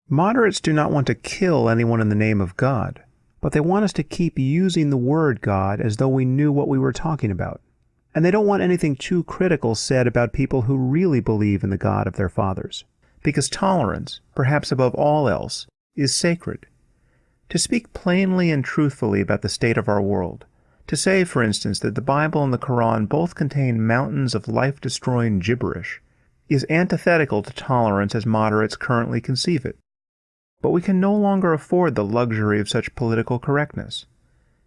Moderates do not want to kill anyone in the name of God, but they want us to keep using the word God as though we knew what we were talking about. And they don't want anything too critical said about people who really believe in the God of their fathers, because tolerance, perhaps above all else, is sacred. To speak plainly and truthfully about the state of our world, to say, for instance, that the Bible and the Quran both contain mountains of life-destroying gibberish, is antithetical to tolerance as moderates currently conceive it. But we can no longer afford the luxury of such political correctness.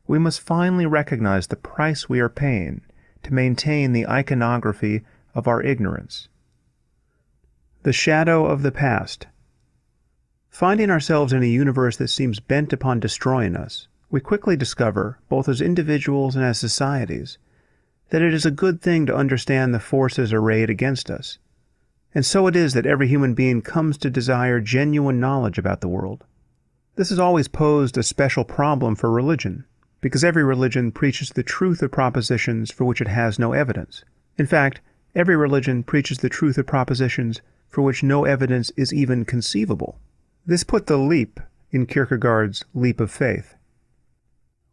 We must finally recognize the price we are paying to maintain the iconography of our ignorance. The shadow of the past. Finding ourselves in a universe that seems bent upon destroying us, we quickly discover, both as individuals and as societies, that it is a good thing to understand the forces arrayed against us. And so it is that every human being comes to desire genuine knowledge about the world. This has always posed a special problem for religion, because every religion preaches the truth of propositions for which it has no evidence. In fact, every religion preaches the truth of propositions for which no evidence is even conceivable. This put the leap in Kierkegaard's Leap of Faith.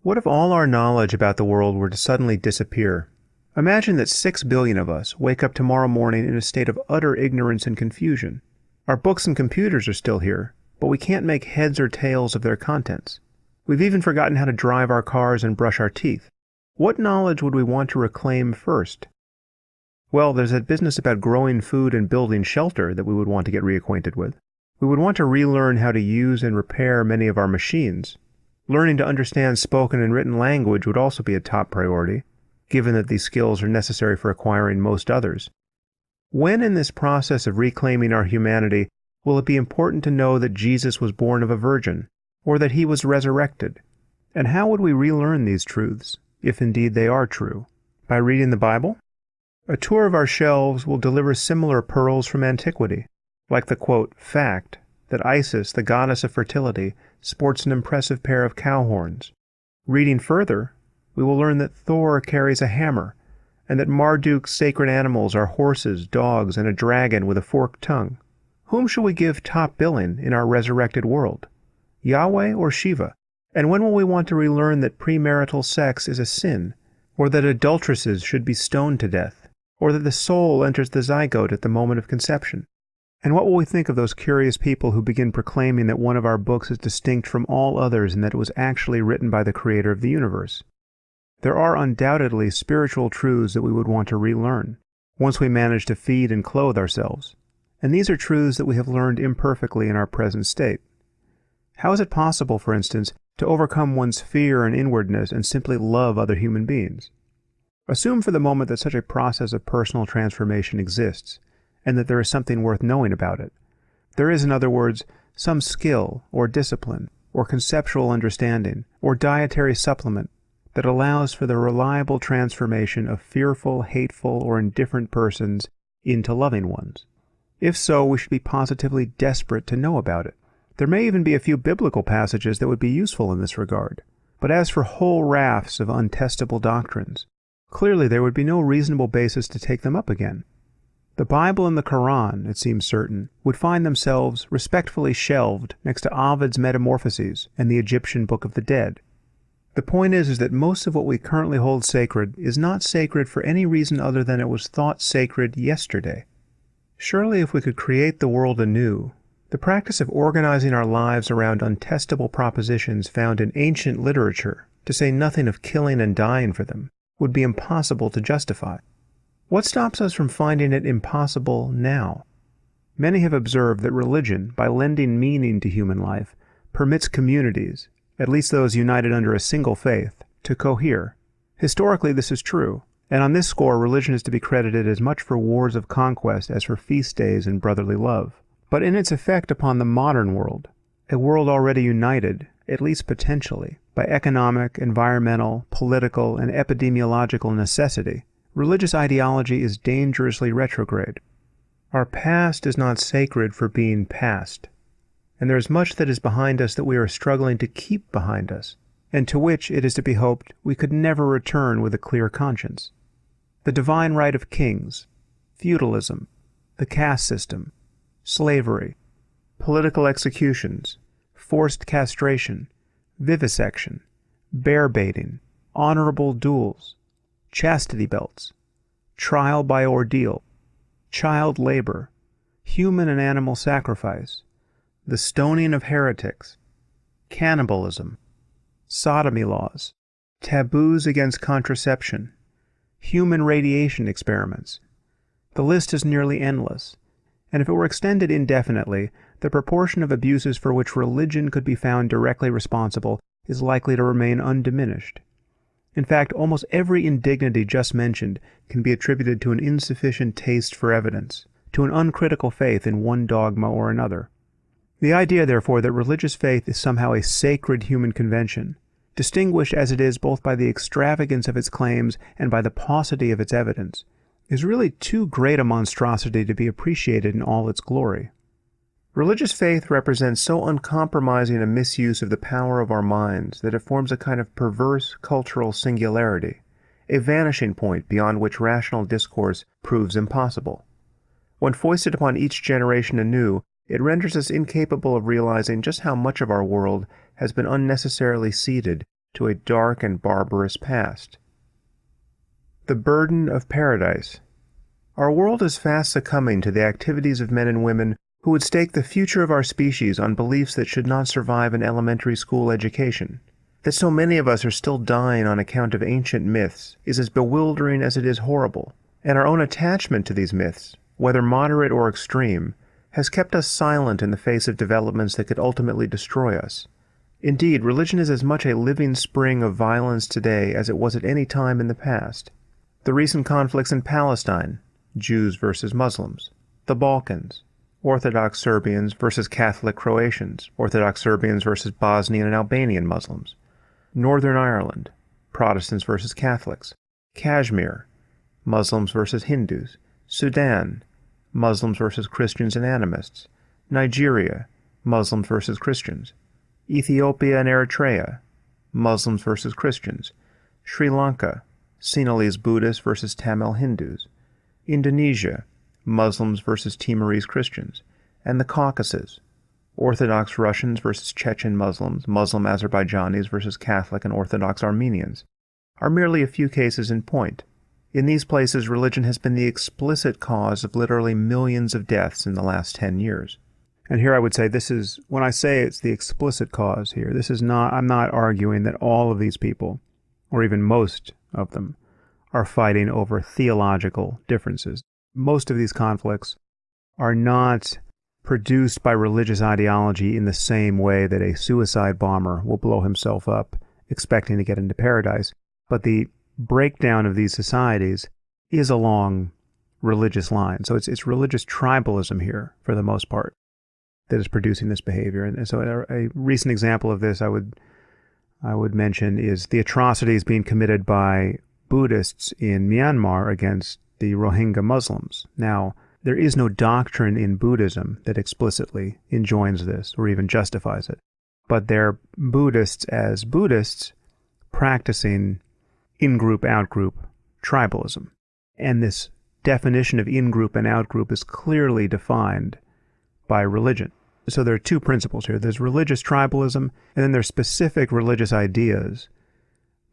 What if all our knowledge about the world were to suddenly disappear? Imagine that 6 billion of us wake up tomorrow morning in a state of utter ignorance and confusion. Our books and computers are still here, but we can't make heads or tails of their contents. We've even forgotten how to drive our cars and brush our teeth. What knowledge would we want to reclaim first? Well, there's that business about growing food and building shelter that we would want to get reacquainted with. We would want to relearn how to use and repair many of our machines. Learning to understand spoken and written language would also be a top priority, given that these skills are necessary for acquiring most others. When in this process of reclaiming our humanity will it be important to know that Jesus was born of a virgin, or that he was resurrected? And how would we relearn these truths, if indeed they are true? By reading the Bible? A tour of our shelves will deliver similar pearls from antiquity, like the, quote, fact that Isis, the goddess of fertility, sports an impressive pair of cow horns. Reading further, we will learn that Thor carries a hammer, and that Marduk's sacred animals are horses, dogs, and a dragon with a forked tongue. Whom shall we give top billing in our resurrected world? Yahweh or Shiva? And when will we want to relearn that premarital sex is a sin, or that adulteresses should be stoned to death, or that the soul enters the zygote at the moment of conception? And what will we think of those curious people who begin proclaiming that one of our books is distinct from all others and that it was actually written by the creator of the universe? There are undoubtedly spiritual truths that we would want to relearn, once we manage to feed and clothe ourselves. And these are truths that we have learned imperfectly in our present state. How is it possible, for instance, to overcome one's fear and inwardness and simply love other human beings? Assume for the moment that such a process of personal transformation exists, and that there is something worth knowing about it. There is, in other words, some skill, or discipline, or conceptual understanding, or dietary supplement that allows for the reliable transformation of fearful, hateful, or indifferent persons into loving ones. If so, we should be positively desperate to know about it. There may even be a few biblical passages that would be useful in this regard. But as for whole rafts of untestable doctrines, clearly there would be no reasonable basis to take them up again. The Bible and the Quran, it seems certain, would find themselves respectfully shelved next to Ovid's Metamorphoses and the Egyptian Book of the Dead. The point is that most of what we currently hold sacred is not sacred for any reason other than it was thought sacred yesterday. Surely if we could create the world anew, the practice of organizing our lives around untestable propositions found in ancient literature, to say nothing of killing and dying for them, would be impossible to justify. What stops us from finding it impossible now? Many have observed that religion, by lending meaning to human life, permits communities, at least those united under a single faith, to cohere. Historically, this is true, and on this score religion is to be credited as much for wars of conquest as for feast days and brotherly love. But in its effect upon the modern world, a world already united, at least potentially, by economic, environmental, political, and epidemiological necessity, religious ideology is dangerously retrograde. Our past is not sacred for being past, and there is much that is behind us that we are struggling to keep behind us, and to which it is to be hoped we could never return with a clear conscience. The divine right of kings, feudalism, the caste system, slavery, political executions, forced castration, vivisection, bear baiting, honorable duels, chastity belts, trial by ordeal, child labor, human and animal sacrifice, the stoning of heretics, cannibalism, sodomy laws, taboos against contraception, human radiation experiments. The list is nearly endless, and if it were extended indefinitely, the proportion of abuses for which religion could be found directly responsible is likely to remain undiminished. In fact, almost every indignity just mentioned can be attributed to an insufficient taste for evidence, to an uncritical faith in one dogma or another. The idea, therefore, that religious faith is somehow a sacred human convention distinguished as it is both by the extravagance of its claims and by the paucity of its evidence, is really too great a monstrosity to be appreciated in all its glory. Religious faith represents so uncompromising a misuse of the power of our minds that it forms a kind of perverse cultural singularity, a vanishing point beyond which rational discourse proves impossible. When foisted upon each generation anew, it renders us incapable of realizing just how much of our world has been unnecessarily ceded to a dark and barbarous past. The burden of paradise. Our world is fast succumbing to the activities of men and women who would stake the future of our species on beliefs that should not survive an elementary school education. That so many of us are still dying on account of ancient myths is as bewildering as it is horrible, and our own attachment to these myths, whether moderate or extreme, has kept us silent in the face of developments that could ultimately destroy us. Indeed, religion is as much a living spring of violence today as it was at any time in the past. The recent conflicts in Palestine, Jews versus Muslims, the Balkans, Orthodox Serbians versus Catholic Croatians, Orthodox Serbians versus Bosnian and Albanian Muslims, Northern Ireland, Protestants versus Catholics, Kashmir, Muslims versus Hindus, Sudan, Muslims versus Christians and animists, Nigeria, Muslims versus Christians, Ethiopia and Eritrea, Muslims versus Christians, Sri Lanka, Sinhalese Buddhists versus Tamil Hindus, Indonesia, Muslims versus Timorese Christians, and the Caucasus, Orthodox Russians versus Chechen Muslims, Muslim Azerbaijanis versus Catholic and Orthodox Armenians, are merely a few cases in point. In these places, religion has been the explicit cause of literally millions of deaths in the last 10 years. And here I would say this is, when I say it's the explicit cause here, this is not, I'm not arguing that all of these people, or even most of them, are fighting over theological differences. Most of these conflicts are not produced by religious ideology in the same way that a suicide bomber will blow himself up expecting to get into paradise, but the breakdown of these societies is along religious lines. So it's religious tribalism here, for the most part, that is producing this behavior. And so a recent example of this I would mention is the atrocities being committed by Buddhists in Myanmar against the Rohingya Muslims. Now, there is no doctrine in Buddhism that explicitly enjoins this or even justifies it, but they're Buddhists as Buddhists practicing in-group, out-group tribalism. And this definition of in-group and out-group is clearly defined by religion. So there are two principles here. There's religious tribalism, and then there's specific religious ideas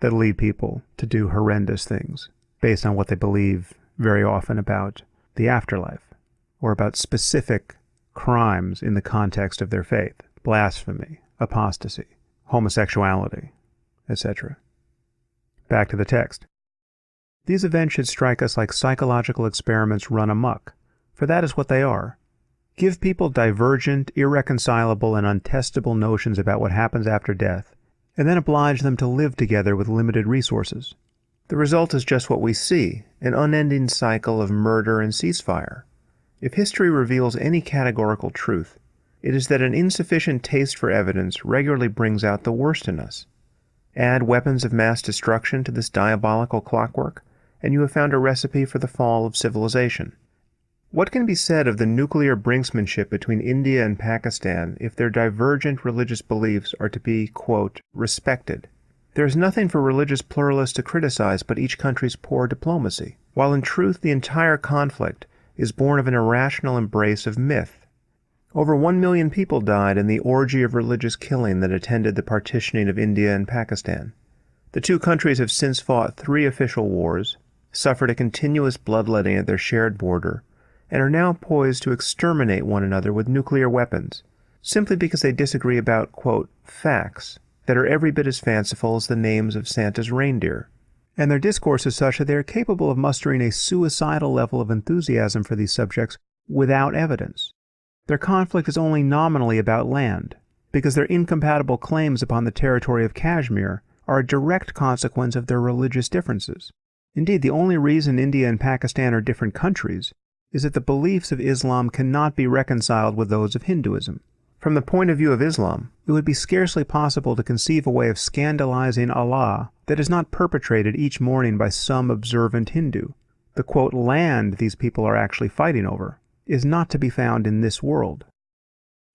that lead people to do horrendous things based on what they believe very often about the afterlife or about specific crimes in the context of their faith: blasphemy, apostasy, homosexuality, etc. Back to the text. These events should strike us like psychological experiments run amok, for that is what they are. Give people divergent, irreconcilable, and untestable notions about what happens after death, and then oblige them to live together with limited resources. The result is just what we see, an unending cycle of murder and ceasefire. If history reveals any categorical truth, it is that an insufficient taste for evidence regularly brings out the worst in us. Add weapons of mass destruction to this diabolical clockwork, and you have found a recipe for the fall of civilization. What can be said of the nuclear brinksmanship between India and Pakistan if their divergent religious beliefs are to be, quote, respected? There is nothing for religious pluralists to criticize but each country's poor diplomacy, while in truth the entire conflict is born of an irrational embrace of myth. Over 1 million people died in the orgy of religious killing that attended the partitioning of India and Pakistan. The two countries have since fought 3 official wars, suffered a continuous bloodletting at their shared border, and are now poised to exterminate one another with nuclear weapons, simply because they disagree about, quote, facts that are every bit as fanciful as the names of Santa's reindeer. And their discourse is such that they are capable of mustering a suicidal level of enthusiasm for these subjects without evidence. Their conflict is only nominally about land, because their incompatible claims upon the territory of Kashmir are a direct consequence of their religious differences. Indeed, the only reason India and Pakistan are different countries is that the beliefs of Islam cannot be reconciled with those of Hinduism. From the point of view of Islam, it would be scarcely possible to conceive a way of scandalizing Allah that is not perpetrated each morning by some observant Hindu. The quote, land these people are actually fighting over is not to be found in this world.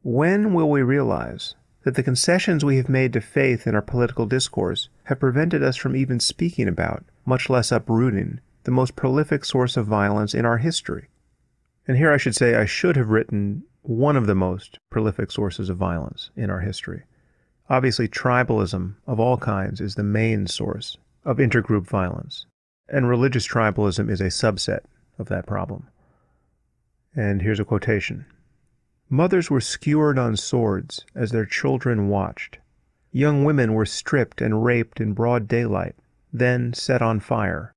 When will we realize that the concessions we have made to faith in our political discourse have prevented us from even speaking about, much less uprooting, the most prolific source of violence in our history? And here I should say I should have written one of the most prolific sources of violence in our history. Obviously, tribalism of all kinds is the main source of intergroup violence, and religious tribalism is a subset of that problem. And here's a quotation. Mothers were skewered on swords as their children watched. Young women were stripped and raped in broad daylight, then set on fire.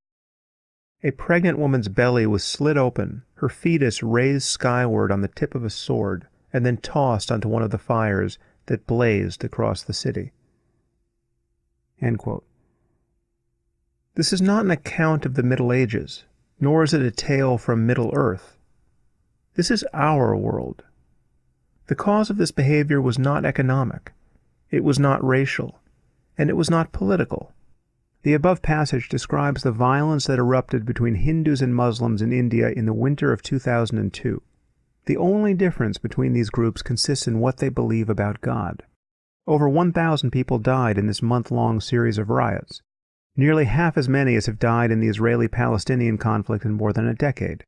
A pregnant woman's belly was slit open, her fetus raised skyward on the tip of a sword, and then tossed onto one of the fires that blazed across the city. End quote. This is not an account of the Middle Ages, nor is it a tale from Middle Earth. This is our world. The cause of this behavior was not economic, it was not racial, and it was not political. The above passage describes the violence that erupted between Hindus and Muslims in India in the winter of 2002. The only difference between these groups consists in what they believe about God. Over 1,000 people died in this month-long series of riots, nearly half as many as have died in the Israeli-Palestinian conflict in more than a decade.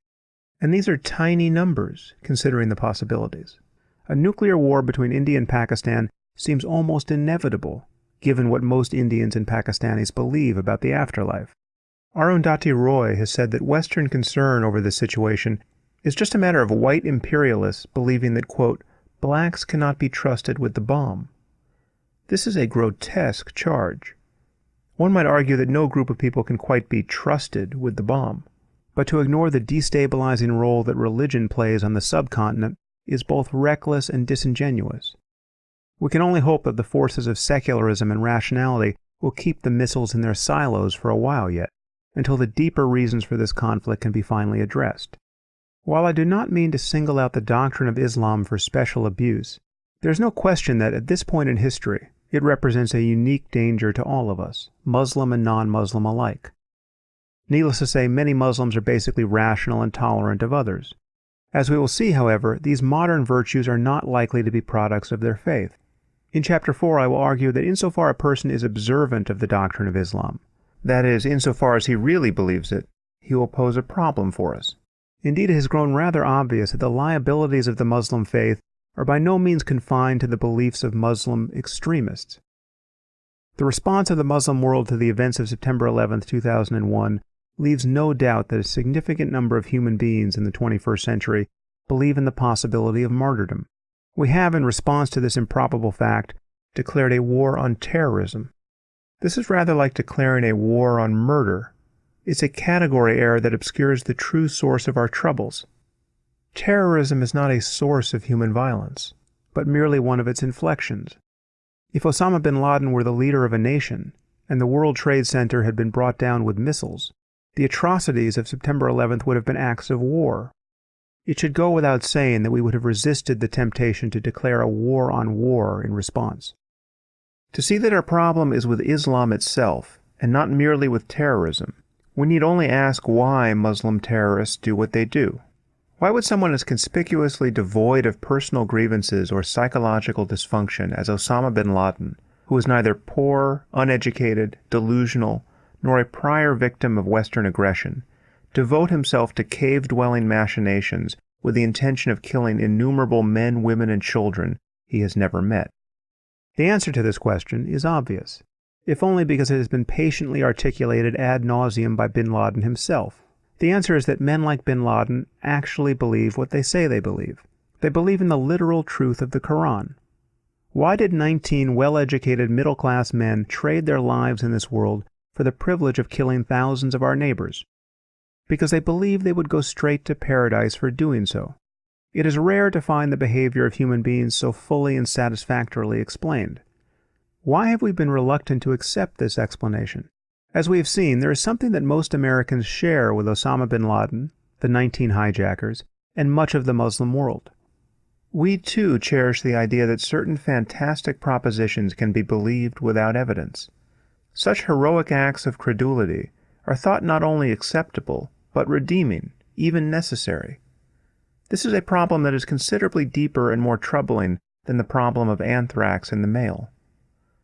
And these are tiny numbers, considering the possibilities. A nuclear war between India and Pakistan seems almost inevitable, given what most Indians and Pakistanis believe about the afterlife. Arundhati Roy has said that Western concern over this situation is just a matter of white imperialists believing that, quote, blacks cannot be trusted with the bomb. This is a grotesque charge. One might argue that no group of people can quite be trusted with the bomb, but to ignore the destabilizing role that religion plays on the subcontinent is both reckless and disingenuous. We can only hope that the forces of secularism and rationality will keep the missiles in their silos for a while yet, until the deeper reasons for this conflict can be finally addressed. While I do not mean to single out the doctrine of Islam for special abuse, there is no question that at this point in history, it represents a unique danger to all of us, Muslim and non-Muslim alike. Needless to say, many Muslims are basically rational and tolerant of others. As we will see, however, these modern virtues are not likely to be products of their faith. In Chapter 4, I will argue that insofar a person is observant of the doctrine of Islam, that is, insofar as he really believes it, he will pose a problem for us. Indeed, it has grown rather obvious that the liabilities of the Muslim faith are by no means confined to the beliefs of Muslim extremists. The response of the Muslim world to the events of September 11, 2001, leaves no doubt that a significant number of human beings in the 21st century believe in the possibility of martyrdom. We have, in response to this improbable fact, declared a war on terrorism. This is rather like declaring a war on murder. It's a category error that obscures the true source of our troubles. Terrorism is not a source of human violence, but merely one of its inflections. If Osama bin Laden were the leader of a nation, and the World Trade Center had been brought down with missiles, the atrocities of September 11th would have been acts of war. It should go without saying that we would have resisted the temptation to declare a war on war in response. To see that our problem is with Islam itself, and not merely with terrorism, we need only ask why Muslim terrorists do what they do. Why would someone as conspicuously devoid of personal grievances or psychological dysfunction as Osama bin Laden, who was neither poor, uneducated, delusional, nor a prior victim of Western aggression, devote himself to cave-dwelling machinations with the intention of killing innumerable men, women, and children he has never met? The answer to this question is obvious, if only because it has been patiently articulated ad nauseum by bin Laden himself. The answer is that men like bin Laden actually believe what they say they believe. They believe in the literal truth of the Quran. Why did 19 well-educated middle-class men trade their lives in this world for the privilege of killing thousands of our neighbors? Because they believe they would go straight to paradise for doing so. It is rare to find the behavior of human beings so fully and satisfactorily explained. Why have we been reluctant to accept this explanation? As we have seen, there is something that most Americans share with Osama bin Laden, the 19 hijackers, and much of the Muslim world. We too cherish the idea that certain fantastic propositions can be believed without evidence. Such heroic acts of credulity are thought not only acceptable, but redeeming, even necessary. This is a problem that is considerably deeper and more troubling than the problem of anthrax in the mail.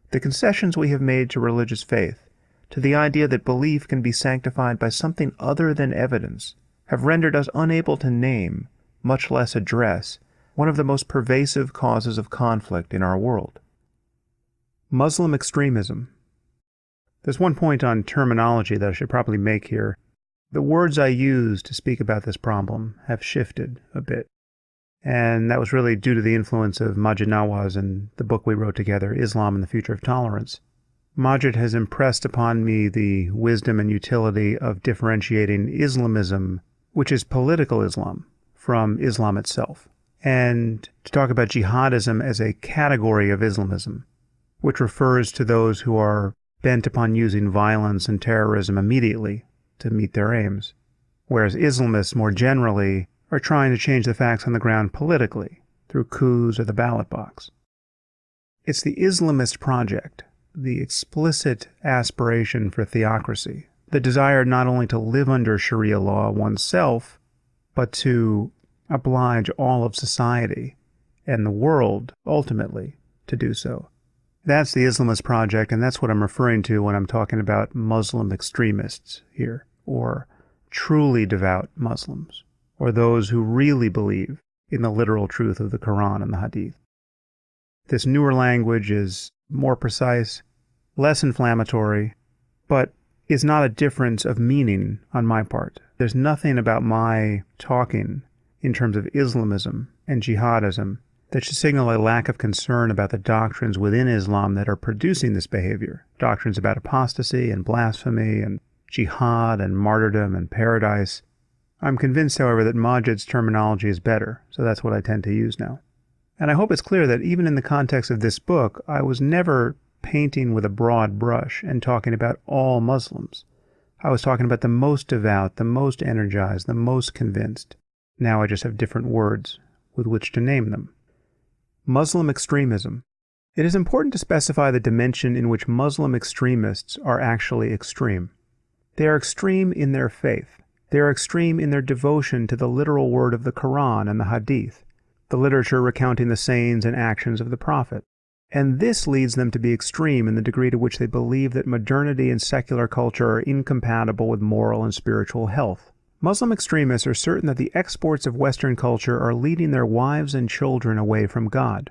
The concessions we have made to religious faith, to the idea that belief can be sanctified by something other than evidence, have rendered us unable to name, much less address, one of the most pervasive causes of conflict in our world. Muslim extremism. There's one point on terminology that I should probably make here. The words I use to speak about this problem have shifted a bit. And that was really due to the influence of Maajid Nawaz and the book we wrote together, Islam and the Future of Tolerance. Maajid has impressed upon me the wisdom and utility of differentiating Islamism, which is political Islam, from Islam itself, and to talk about jihadism as a category of Islamism, which refers to those who are bent upon using violence and terrorism immediately to meet their aims, whereas Islamists more generally are trying to change the facts on the ground politically through coups or the ballot box. It's the Islamist project, the explicit aspiration for theocracy, the desire not only to live under Sharia law oneself, but to oblige all of society and the world, ultimately, to do so. That's the Islamist project, and that's what I'm referring to when I'm talking about Muslim extremists here, or truly devout Muslims, or those who really believe in the literal truth of the Quran and the Hadith. This newer language is more precise, less inflammatory, but is not a difference of meaning on my part. There's nothing about my talking in terms of Islamism and jihadism that should signal a lack of concern about the doctrines within Islam that are producing this behavior. Doctrines about apostasy and blasphemy and jihad and martyrdom and paradise. I'm convinced, however, that Maajid's terminology is better, so that's what I tend to use now. And I hope it's clear that even in the context of this book, I was never painting with a broad brush and talking about all Muslims. I was talking about the most devout, the most energized, the most convinced. Now I just have different words with which to name them. Muslim extremism. It is important to specify the dimension in which Muslim extremists are actually extreme. They are extreme in their faith. They are extreme in their devotion to the literal word of the Quran and the Hadith, the literature recounting the sayings and actions of the Prophet. And this leads them to be extreme in the degree to which they believe that modernity and secular culture are incompatible with moral and spiritual health. Muslim extremists are certain that the exports of Western culture are leading their wives and children away from God.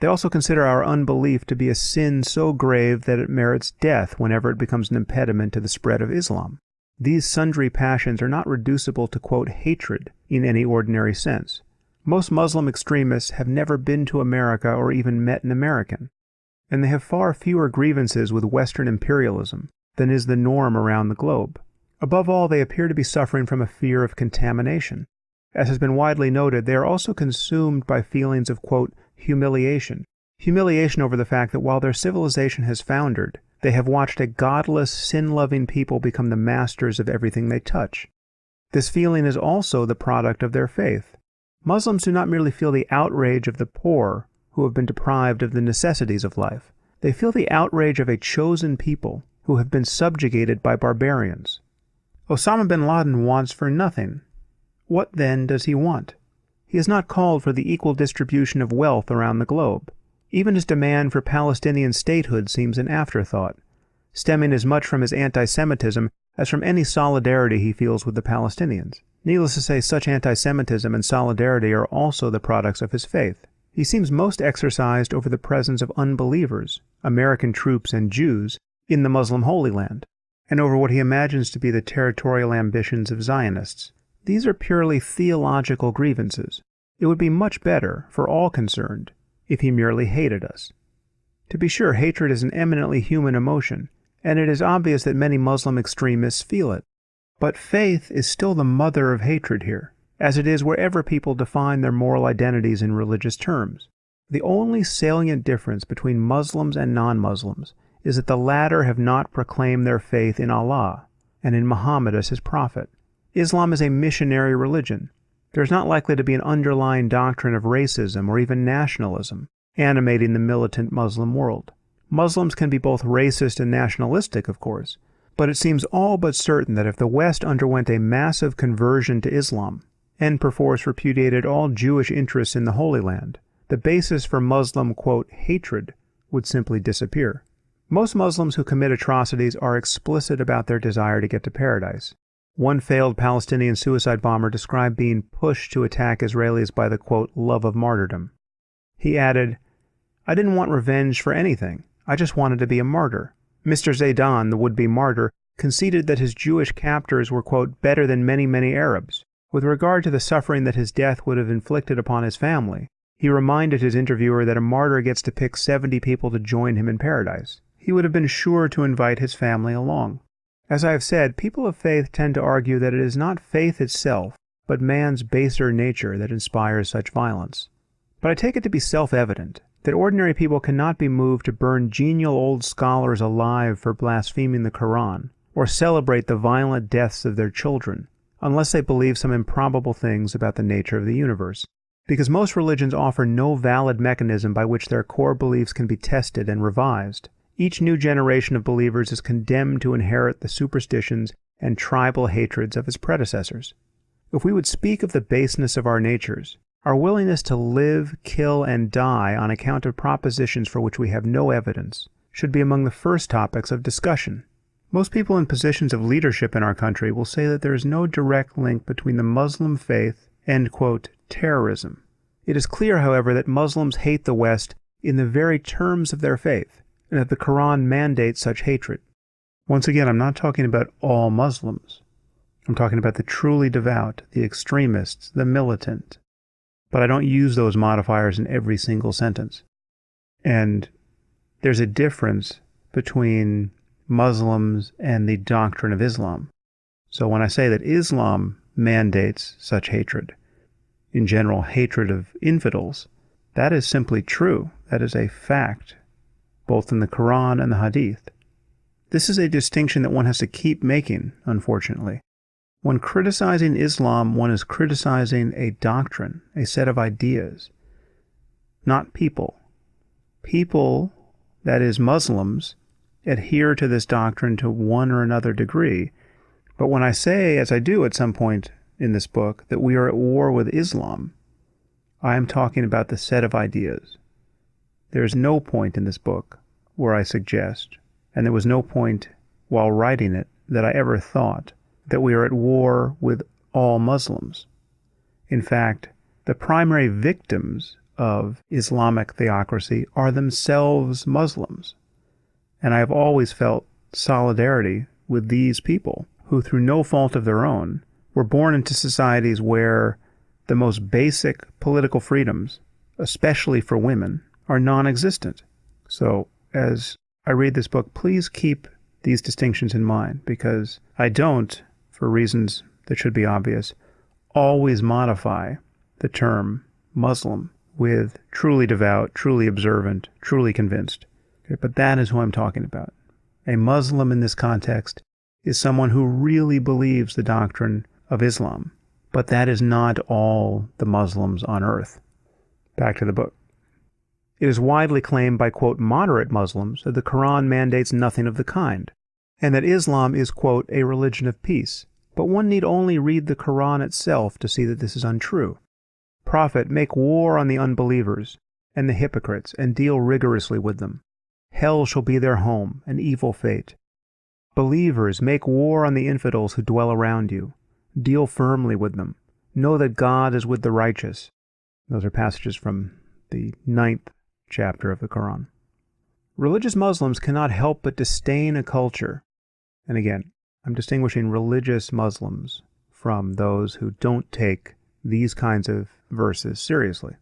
They also consider our unbelief to be a sin so grave that it merits death whenever it becomes an impediment to the spread of Islam. These sundry passions are not reducible to, quote, hatred in any ordinary sense. Most Muslim extremists have never been to America or even met an American, and they have far fewer grievances with Western imperialism than is the norm around the globe. Above all, they appear to be suffering from a fear of contamination. As has been widely noted, they are also consumed by feelings of, quote, humiliation. Humiliation over the fact that while their civilization has foundered, they have watched a godless, sin-loving people become the masters of everything they touch. This feeling is also the product of their faith. Muslims do not merely feel the outrage of the poor who have been deprived of the necessities of life. They feel the outrage of a chosen people who have been subjugated by barbarians. Osama bin Laden wants for nothing. What then does he want? He has not called for the equal distribution of wealth around the globe. Even his demand for Palestinian statehood seems an afterthought, stemming as much from his anti-Semitism as from any solidarity he feels with the Palestinians. Needless to say, such anti-Semitism and solidarity are also the products of his faith. He seems most exercised over the presence of unbelievers, American troops and Jews, in the Muslim Holy Land, and over what he imagines to be the territorial ambitions of Zionists. These are purely theological grievances. It would be much better, for all concerned, if he merely hated us. To be sure, hatred is an eminently human emotion, and it is obvious that many Muslim extremists feel it. But faith is still the mother of hatred here, as it is wherever people define their moral identities in religious terms. The only salient difference between Muslims and non-Muslims is that the latter have not proclaimed their faith in Allah and in Muhammad as his prophet. Islam is a missionary religion. There's not likely to be an underlying doctrine of racism or even nationalism animating the militant Muslim world. Muslims can be both racist and nationalistic, of course, but it seems all but certain that if the West underwent a massive conversion to Islam and perforce repudiated all Jewish interests in the Holy Land, the basis for Muslim, quote, hatred would simply disappear. Most Muslims who commit atrocities are explicit about their desire to get to paradise. One failed Palestinian suicide bomber described being pushed to attack Israelis by the, quote, love of martyrdom. He added, "I didn't want revenge for anything. I just wanted to be a martyr." Mr. Zaydan, the would-be martyr, conceded that his Jewish captors were, quote, better than many, many Arabs. With regard to the suffering that his death would have inflicted upon his family, he reminded his interviewer that a martyr gets to pick 70 people to join him in paradise. He would have been sure to invite his family along. As I have said, people of faith tend to argue that it is not faith itself, but man's baser nature that inspires such violence. But I take it to be self-evident that ordinary people cannot be moved to burn genial old scholars alive for blaspheming the Quran, or celebrate the violent deaths of their children, unless they believe some improbable things about the nature of the universe. Because most religions offer no valid mechanism by which their core beliefs can be tested and revised, each new generation of believers is condemned to inherit the superstitions and tribal hatreds of its predecessors. If we would speak of the baseness of our natures, our willingness to live, kill, and die on account of propositions for which we have no evidence should be among the first topics of discussion. Most people in positions of leadership in our country will say that there is no direct link between the Muslim faith and, quote, terrorism. It is clear, however, that Muslims hate the West in the very terms of their faith, and that the Quran mandates such hatred. Once again, I'm not talking about all Muslims. I'm talking about the truly devout, the extremists, the militant. But I don't use those modifiers in every single sentence. And there's a difference between Muslims and the doctrine of Islam. So when I say that Islam mandates such hatred, in general hatred of infidels, that is simply true. That is a fact, both in the Quran and the Hadith. This is a distinction that one has to keep making, unfortunately. When criticizing Islam, one is criticizing a doctrine, a set of ideas, not people. People, that is Muslims, adhere to this doctrine to one or another degree. But when I say, as I do at some point in this book, that we are at war with Islam, I am talking about the set of ideas. There is no point in this book where I suggest, and there was no point while writing it that I ever thought, that we are at war with all Muslims. In fact, the primary victims of Islamic theocracy are themselves Muslims. And I have always felt solidarity with these people who, through no fault of their own, were born into societies where the most basic political freedoms, especially for women, are non-existent. So, as I read this book, please keep these distinctions in mind, because I don't, for reasons that should be obvious, always modify the term Muslim with truly devout, truly observant, truly convinced. Okay, but that is who I'm talking about. A Muslim in this context is someone who really believes the doctrine of Islam, but that is not all the Muslims on earth. Back to the book. It is widely claimed by, quote, moderate Muslims that the Quran mandates nothing of the kind, and that Islam is, quote, a religion of peace. But one need only read the Quran itself to see that this is untrue. Prophet, make war on the unbelievers and the hypocrites, and deal rigorously with them. Hell shall be their home, an evil fate. Believers, make war on the infidels who dwell around you. Deal firmly with them. Know that God is with the righteous. Those are passages from the 9th chapter of the Quran. Religious Muslims cannot help but disdain a culture. And again, I'm distinguishing religious Muslims from those who don't take these kinds of verses seriously.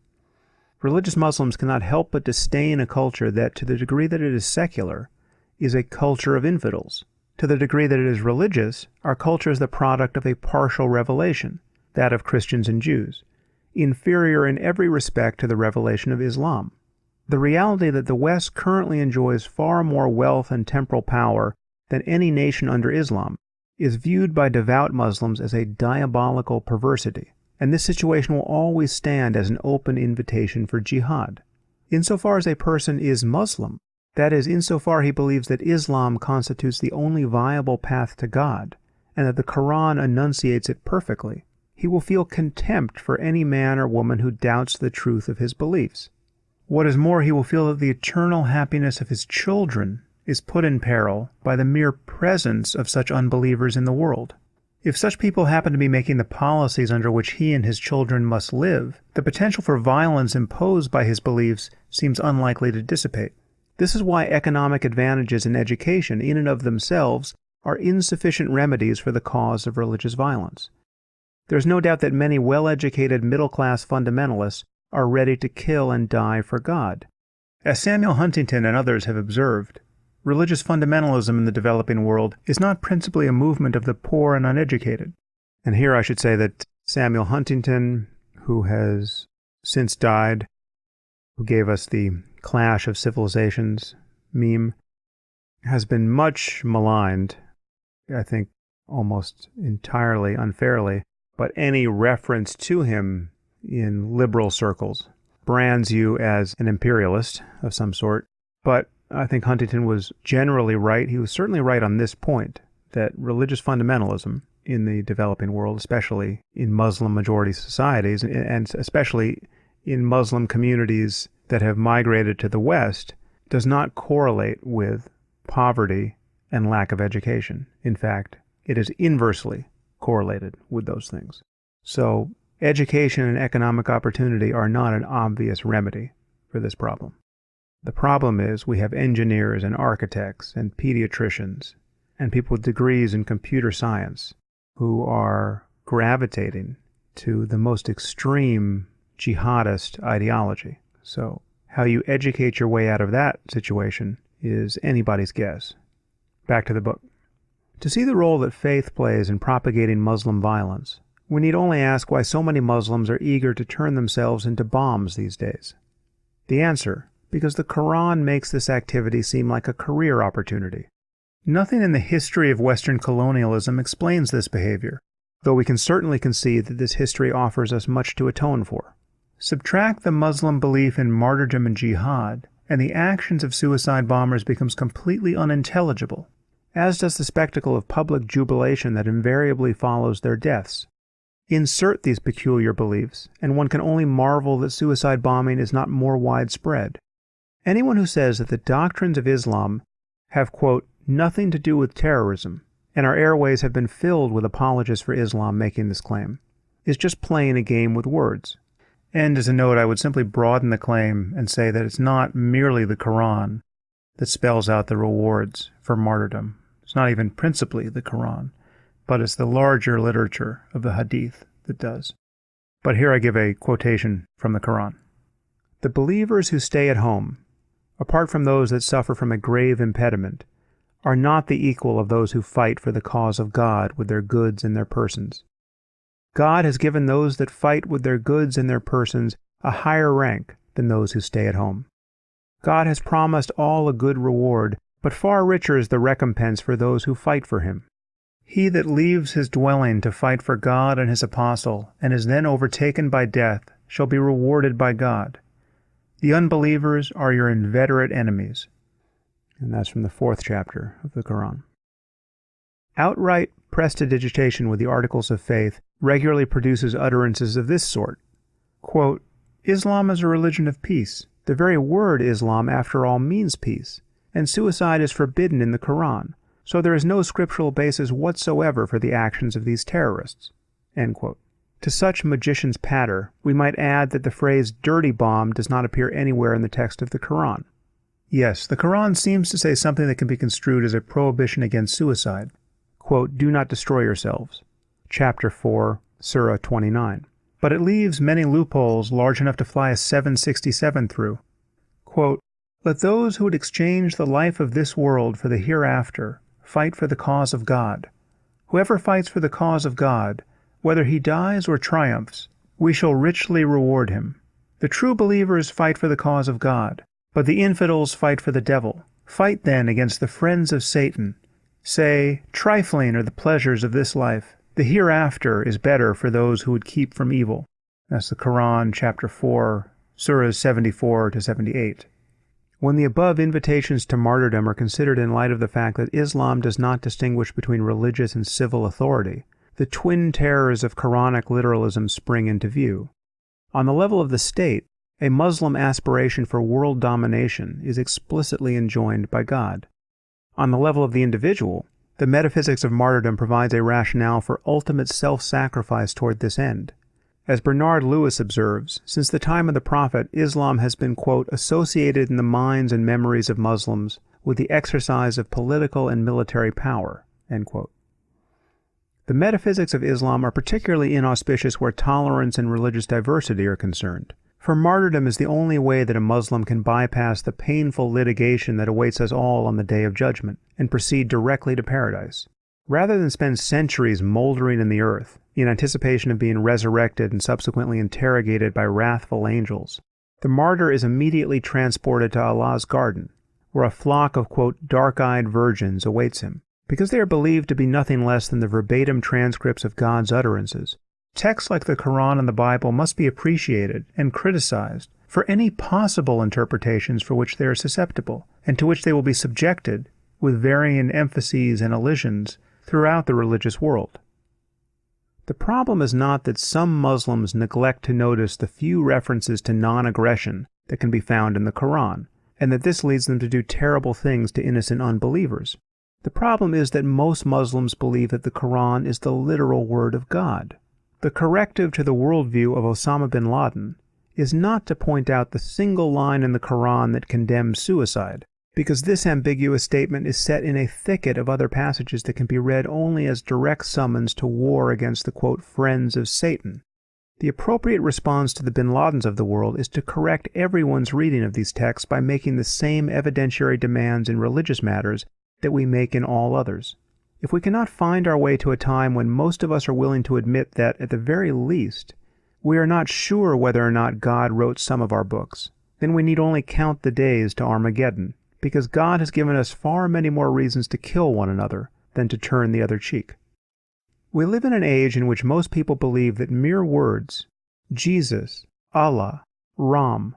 Religious Muslims cannot help but disdain a culture that, to the degree that it is secular, is a culture of infidels. To the degree that it is religious, our culture is the product of a partial revelation, that of Christians and Jews, inferior in every respect to the revelation of Islam. The reality that the West currently enjoys far more wealth and temporal power than any nation under Islam is viewed by devout Muslims as a diabolical perversity, and this situation will always stand as an open invitation for jihad. Insofar as a person is Muslim, that is, insofar he believes that Islam constitutes the only viable path to God, and that the Quran enunciates it perfectly, he will feel contempt for any man or woman who doubts the truth of his beliefs. What is more, he will feel that the eternal happiness of his children is put in peril by the mere presence of such unbelievers in the world. If such people happen to be making the policies under which he and his children must live, the potential for violence imposed by his beliefs seems unlikely to dissipate. This is why economic advantages in education, in and of themselves, are insufficient remedies for the cause of religious violence. There is no doubt that many well-educated middle-class fundamentalists are ready to kill and die for God. As Samuel Huntington and others have observed, religious fundamentalism in the developing world is not principally a movement of the poor and uneducated. And here I should say that Samuel Huntington, who has since died, who gave us the Clash of Civilizations meme, has been much maligned, I think almost entirely unfairly, but any reference to him in liberal circles brands you as an imperialist of some sort. But I think Huntington was generally right. He was certainly right on this point, that religious fundamentalism in the developing world, especially in Muslim-majority societies, and especially in Muslim communities that have migrated to the West, does not correlate with poverty and lack of education. In fact, it is inversely correlated with those things. So, education and economic opportunity are not an obvious remedy for this problem. The problem is we have engineers and architects and pediatricians and people with degrees in computer science who are gravitating to the most extreme jihadist ideology. So how you educate your way out of that situation is anybody's guess. Back to the book. To see the role that faith plays in propagating Muslim violence, we need only ask why so many Muslims are eager to turn themselves into bombs these days. The answer: because the Quran makes this activity seem like a career opportunity. Nothing in the history of Western colonialism explains this behavior, though we can certainly concede that this history offers us much to atone for. Subtract the Muslim belief in martyrdom and jihad, and the actions of suicide bombers becomes completely unintelligible, as does the spectacle of public jubilation that invariably follows their deaths. Insert these peculiar beliefs, and one can only marvel that suicide bombing is not more widespread. Anyone who says that the doctrines of Islam have, quote, nothing to do with terrorism, and our airways have been filled with apologists for Islam making this claim, is just playing a game with words. And as a note, I would simply broaden the claim and say that it's not merely the Quran that spells out the rewards for martyrdom. It's not even principally the Quran, but it's the larger literature of the Hadith that does. But here I give a quotation from the Quran. The believers who stay at home, apart from those that suffer from a grave impediment, are not the equal of those who fight for the cause of God with their goods and their persons. God has given those that fight with their goods and their persons a higher rank than those who stay at home. God has promised all a good reward, but far richer is the recompense for those who fight for him. He that leaves his dwelling to fight for God and his apostle, and is then overtaken by death, shall be rewarded by God. The unbelievers are your inveterate enemies. And that's from the 4th chapter of the Quran. Outright prestidigitation with the articles of faith regularly produces utterances of this sort. Quote, Islam is a religion of peace. The very word Islam, after all, means peace, and suicide is forbidden in the Quran, so there is no scriptural basis whatsoever for the actions of these terrorists. End quote. To such magician's patter, we might add that the phrase dirty bomb does not appear anywhere in the text of the Quran. Yes, the Quran seems to say something that can be construed as a prohibition against suicide. Quote, do not destroy yourselves. Chapter 4, Surah 29. But it leaves many loopholes large enough to fly a 767 through. Quote, let those who would exchange the life of this world for the hereafter fight for the cause of God. Whoever fights for the cause of God, whether he dies or triumphs, we shall richly reward him. The true believers fight for the cause of God, but the infidels fight for the devil. Fight then against the friends of Satan. Say, trifling are the pleasures of this life. The hereafter is better for those who would keep from evil. That's the Quran, chapter 4, surahs 74 to 78. When the above invitations to martyrdom are considered in light of the fact that Islam does not distinguish between religious and civil authority, the twin terrors of Quranic literalism spring into view. On the level of the state, a Muslim aspiration for world domination is explicitly enjoined by God. On the level of the individual, the metaphysics of martyrdom provides a rationale for ultimate self-sacrifice toward this end. As Bernard Lewis observes, since the time of the Prophet, Islam has been, quote, associated in the minds and memories of Muslims with the exercise of political and military power, end quote. The metaphysics of Islam are particularly inauspicious where tolerance and religious diversity are concerned, for martyrdom is the only way that a Muslim can bypass the painful litigation that awaits us all on the Day of Judgment and proceed directly to paradise. Rather than spend centuries moldering in the earth, in anticipation of being resurrected and subsequently interrogated by wrathful angels, the martyr is immediately transported to Allah's garden, where a flock of, quote, dark-eyed virgins awaits him. Because they are believed to be nothing less than the verbatim transcripts of God's utterances, texts like the Quran and the Bible must be appreciated and criticized for any possible interpretations for which they are susceptible, and to which they will be subjected, with varying emphases and elisions, throughout the religious world. The problem is not that some Muslims neglect to notice the few references to non-aggression that can be found in the Quran, and that this leads them to do terrible things to innocent unbelievers. The problem is that most Muslims believe that the Quran is the literal word of God. The corrective to the worldview of Osama bin Laden is not to point out the single line in the Quran that condemns suicide, because this ambiguous statement is set in a thicket of other passages that can be read only as direct summons to war against the, quote, friends of Satan. The appropriate response to the bin Ladens of the world is to correct everyone's reading of these texts by making the same evidentiary demands in religious matters that we make in all others. If we cannot find our way to a time when most of us are willing to admit that, at the very least, we are not sure whether or not God wrote some of our books, then we need only count the days to Armageddon, because God has given us far many more reasons to kill one another than to turn the other cheek. We live in an age in which most people believe that mere words, Jesus, Allah, Ram,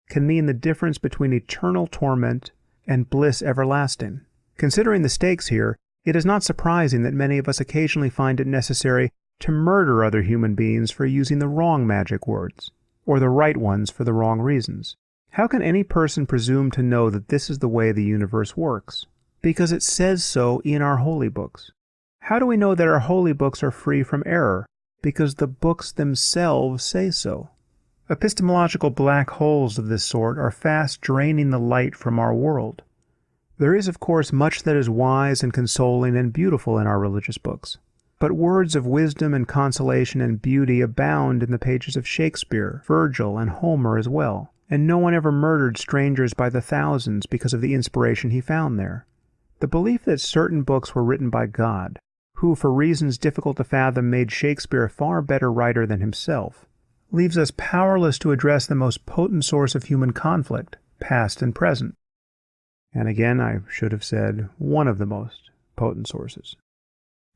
can mean the difference between eternal torment and bliss everlasting. Considering the stakes here, it is not surprising that many of us occasionally find it necessary to murder other human beings for using the wrong magic words, or the right ones for the wrong reasons. How can any person presume to know that this is the way the universe works? Because it says so in our holy books. How do we know that our holy books are free from error? Because the books themselves say so. Epistemological black holes of this sort are fast draining the light from our world. There is, of course, much that is wise and consoling and beautiful in our religious books, but words of wisdom and consolation and beauty abound in the pages of Shakespeare, Virgil, and Homer as well, and no one ever murdered strangers by the thousands because of the inspiration he found there. The belief that certain books were written by God, who, for reasons difficult to fathom, made Shakespeare a far better writer than himself, leaves us powerless to address the most potent source of human conflict, past and present. And again, I should have said one of the most potent sources.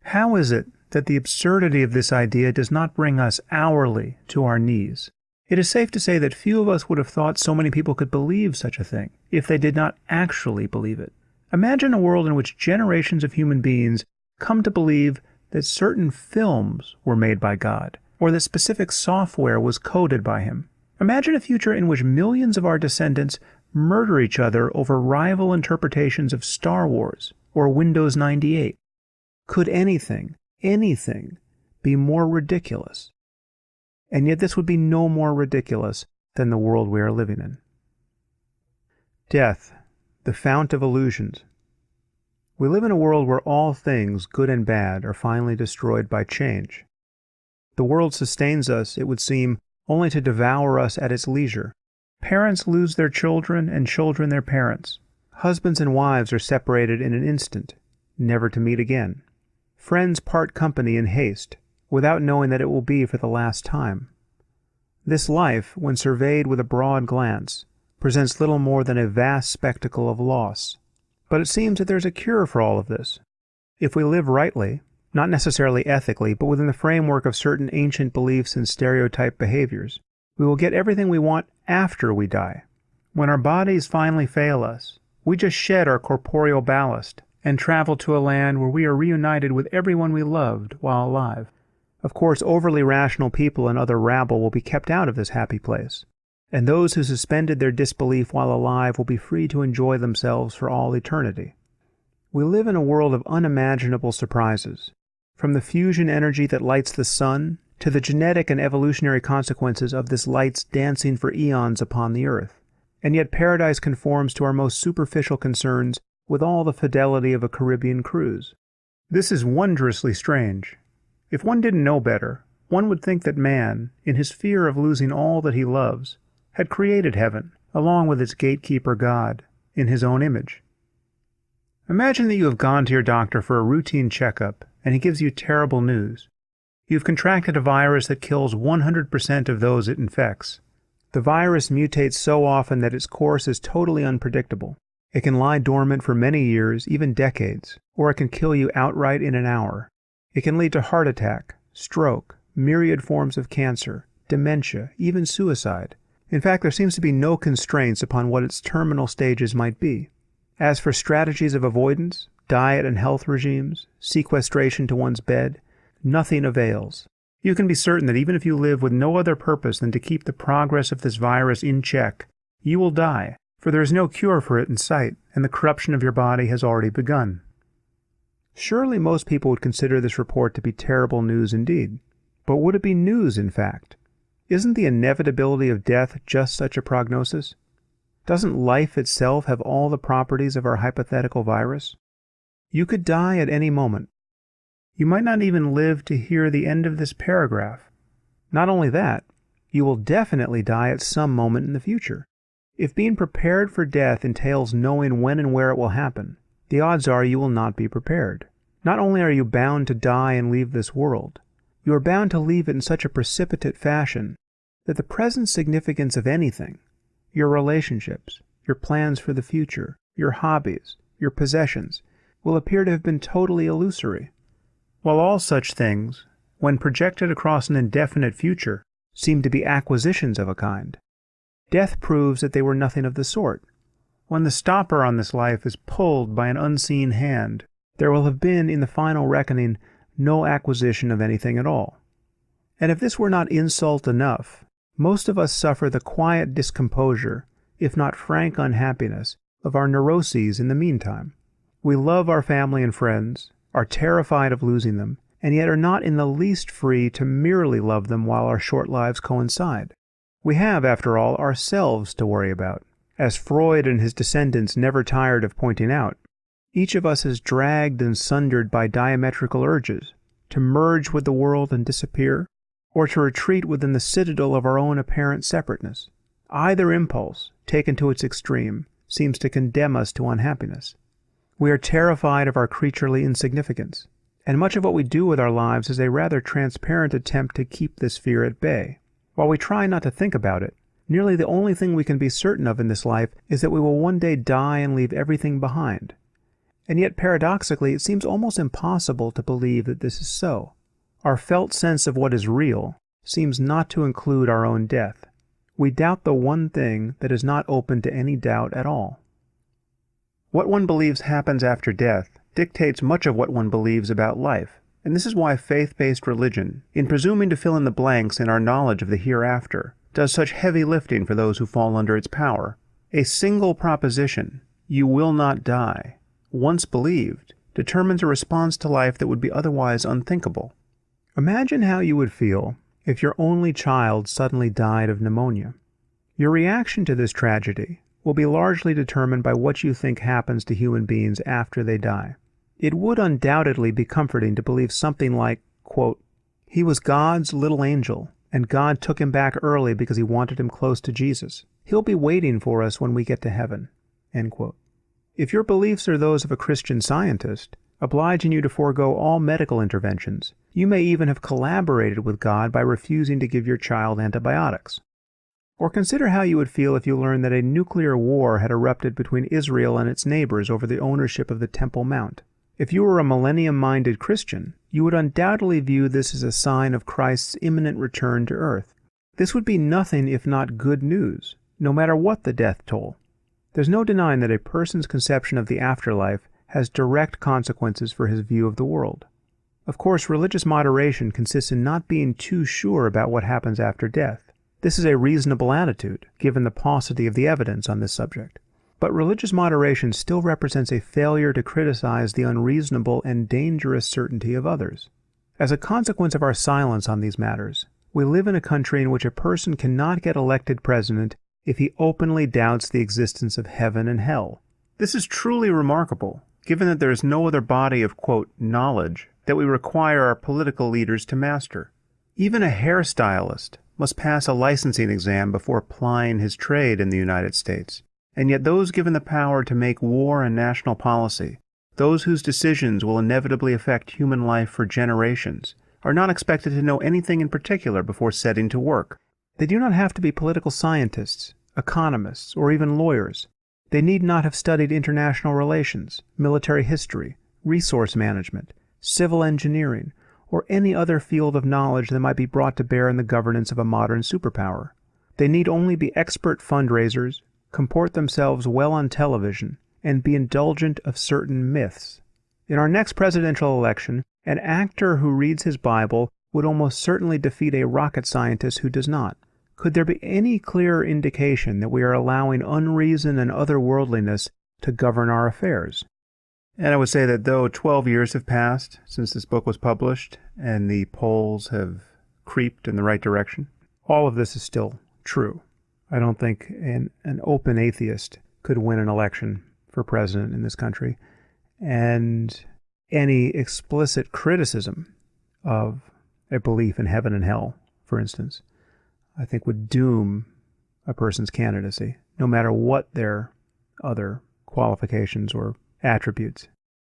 How is it that the absurdity of this idea does not bring us hourly to our knees? It is safe to say that few of us would have thought so many people could believe such a thing, if they did not actually believe it. Imagine a world in which generations of human beings come to believe that certain films were made by God, or that specific software was coded by him. Imagine a future in which millions of our descendants murder each other over rival interpretations of Star Wars or Windows 98. Could anything be more ridiculous? And yet this would be no more ridiculous than the world we are living in. Death, the fount of illusions. We live in a world where all things, good and bad, are finally destroyed by change. The world sustains us, it would seem, only to devour us at its leisure. Parents lose their children and children their parents. Husbands and wives are separated in an instant, never to meet again. Friends part company in haste, without knowing that it will be for the last time. This life, when surveyed with a broad glance, presents little more than a vast spectacle of loss. But it seems that there's a cure for all of this. If we live rightly, not necessarily ethically, but within the framework of certain ancient beliefs and stereotyped behaviors. We will get everything we want after we die. When our bodies finally fail us, we just shed our corporeal ballast and travel to a land where we are reunited with everyone we loved while alive. Of course, overly rational people and other rabble will be kept out of this happy place, and those who suspended their disbelief while alive will be free to enjoy themselves for all eternity. We live in a world of unimaginable surprises, from the fusion energy that lights the sun to the genetic and evolutionary consequences of this light's dancing for eons upon the earth. And yet paradise conforms to our most superficial concerns with all the fidelity of a Caribbean cruise. This is wondrously strange. If one didn't know better, one would think that man, in his fear of losing all that he loves, had created heaven, along with its gatekeeper God, in his own image. Imagine that you have gone to your doctor for a routine checkup, and he gives you terrible news. You've contracted a virus that kills 100% of those it infects. The virus mutates so often that its course is totally unpredictable. It can lie dormant for many years, even decades, or it can kill you outright in an hour. It can lead to heart attack, stroke, myriad forms of cancer, dementia, even suicide. In fact, there seems to be no constraints upon what its terminal stages might be. As for strategies of avoidance, diet and health regimes, sequestration to one's bed, nothing avails. You can be certain that even if you live with no other purpose than to keep the progress of this virus in check, you will die, for there is no cure for it in sight, and the corruption of your body has already begun. Surely most people would consider this report to be terrible news indeed. But would it be news, in fact? Isn't the inevitability of death just such a prognosis? Doesn't life itself have all the properties of our hypothetical virus? You could die at any moment. You might not even live to hear the end of this paragraph. Not only that, you will definitely die at some moment in the future. If being prepared for death entails knowing when and where it will happen, the odds are you will not be prepared. Not only are you bound to die and leave this world, you are bound to leave it in such a precipitate fashion that the present significance of anything, your relationships, your plans for the future, your hobbies, your possessions, will appear to have been totally illusory. While all such things, when projected across an indefinite future, seem to be acquisitions of a kind, death proves that they were nothing of the sort. When the stopper on this life is pulled by an unseen hand, there will have been, in the final reckoning, no acquisition of anything at all. And if this were not insult enough, most of us suffer the quiet discomposure, if not frank unhappiness, of our neuroses in the meantime. We love our family and friends, are terrified of losing them, and yet are not in the least free to merely love them while our short lives coincide. We have, after all, ourselves to worry about. As Freud and his descendants never tired of pointing out, each of us is dragged and sundered by diametrical urges, to merge with the world and disappear, or to retreat within the citadel of our own apparent separateness. Either impulse, taken to its extreme, seems to condemn us to unhappiness. We are terrified of our creaturely insignificance, and much of what we do with our lives is a rather transparent attempt to keep this fear at bay. While we try not to think about it, nearly the only thing we can be certain of in this life is that we will one day die and leave everything behind. And yet, paradoxically, it seems almost impossible to believe that this is so. Our felt sense of what is real seems not to include our own death. We doubt the one thing that is not open to any doubt at all. What one believes happens after death dictates much of what one believes about life, and this is why faith-based religion, in presuming to fill in the blanks in our knowledge of the hereafter, does such heavy lifting for those who fall under its power. A single proposition, "You will not die," once believed, determines a response to life that would be otherwise unthinkable. Imagine how you would feel if your only child suddenly died of pneumonia. Your reaction to this tragedy will be largely determined by what you think happens to human beings after they die. It would undoubtedly be comforting to believe something like, quote, "He was God's little angel, and God took him back early because he wanted him close to Jesus. He'll be waiting for us when we get to heaven," end quote. If your beliefs are those of a Christian Scientist, obliging you to forego all medical interventions, you may even have collaborated with God by refusing to give your child antibiotics. Or consider how you would feel if you learned that a nuclear war had erupted between Israel and its neighbors over the ownership of the Temple Mount. If you were a millennium-minded Christian, you would undoubtedly view this as a sign of Christ's imminent return to earth. This would be nothing if not good news, no matter what the death toll. There's no denying that a person's conception of the afterlife has direct consequences for his view of the world. Of course, religious moderation consists in not being too sure about what happens after death. This is a reasonable attitude, given the paucity of the evidence on this subject. But religious moderation still represents a failure to criticize the unreasonable and dangerous certainty of others. As a consequence of our silence on these matters, we live in a country in which a person cannot get elected president if he openly doubts the existence of heaven and hell. This is truly remarkable, given that there is no other body of, quote, knowledge that we require our political leaders to master. Even a hairstylist must pass a licensing exam before plying his trade in the United States. And yet those given the power to make war and national policy, those whose decisions will inevitably affect human life for generations, are not expected to know anything in particular before setting to work. They do not have to be political scientists, economists, or even lawyers. They need not have studied international relations, military history, resource management, civil engineering, or any other field of knowledge that might be brought to bear in the governance of a modern superpower. They need only be expert fundraisers, comport themselves well on television, and be indulgent of certain myths. In our next presidential election, an actor who reads his Bible would almost certainly defeat a rocket scientist who does not. Could there be any clearer indication that we are allowing unreason and otherworldliness to govern our affairs? And I would say that though 12 years have passed since this book was published, and the polls have creeped in the right direction, all of this is still true. I don't think an open atheist could win an election for president in this country. And any explicit criticism of a belief in heaven and hell, for instance, I think would doom a person's candidacy, no matter what their other qualifications or attributes.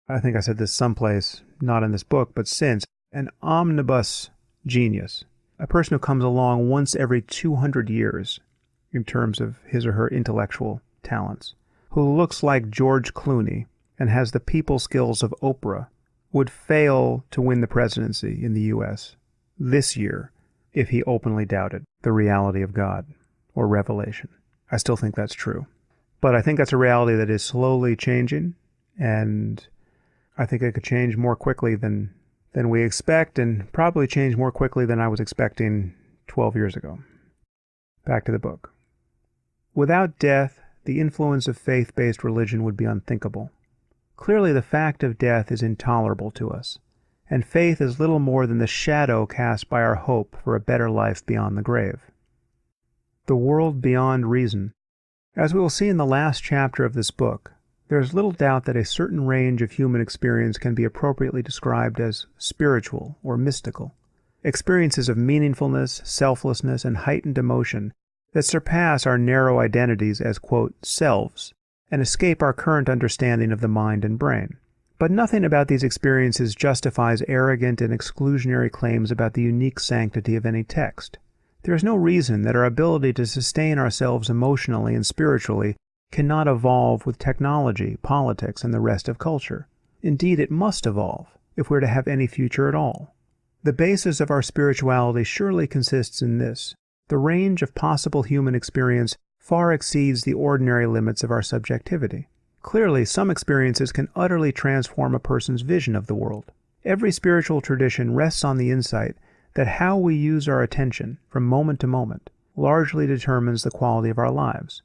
I think I said this someplace, not in this book, but since, an omnibus genius, a person who comes along once every 200 years, in terms of his or her intellectual talents, who looks like George Clooney and has the people skills of Oprah, would fail to win the presidency in the U.S. this year if he openly doubted the reality of God or revelation. I still think that's true. But I think that's a reality that is slowly changing, and I think it could change more quickly than we expect, and probably change more quickly than I was expecting 12 years ago. Back to the book. Without death, the influence of faith-based religion would be unthinkable. Clearly, the fact of death is intolerable to us, and faith is little more than the shadow cast by our hope for a better life beyond the grave. The world beyond reason. As we will see in the last chapter of this book, there is little doubt that a certain range of human experience can be appropriately described as spiritual or mystical. Experiences of meaningfulness, selflessness, and heightened emotion that surpass our narrow identities as, quote, selves, and escape our current understanding of the mind and brain. But nothing about these experiences justifies arrogant and exclusionary claims about the unique sanctity of any text. There is no reason that our ability to sustain ourselves emotionally and spiritually cannot evolve with technology, politics, and the rest of culture. Indeed, it must evolve if we're to have any future at all. The basis of our spirituality surely consists in this: the range of possible human experience far exceeds the ordinary limits of our subjectivity. Clearly, some experiences can utterly transform a person's vision of the world. Every spiritual tradition rests on the insight that how we use our attention from moment to moment largely determines the quality of our lives.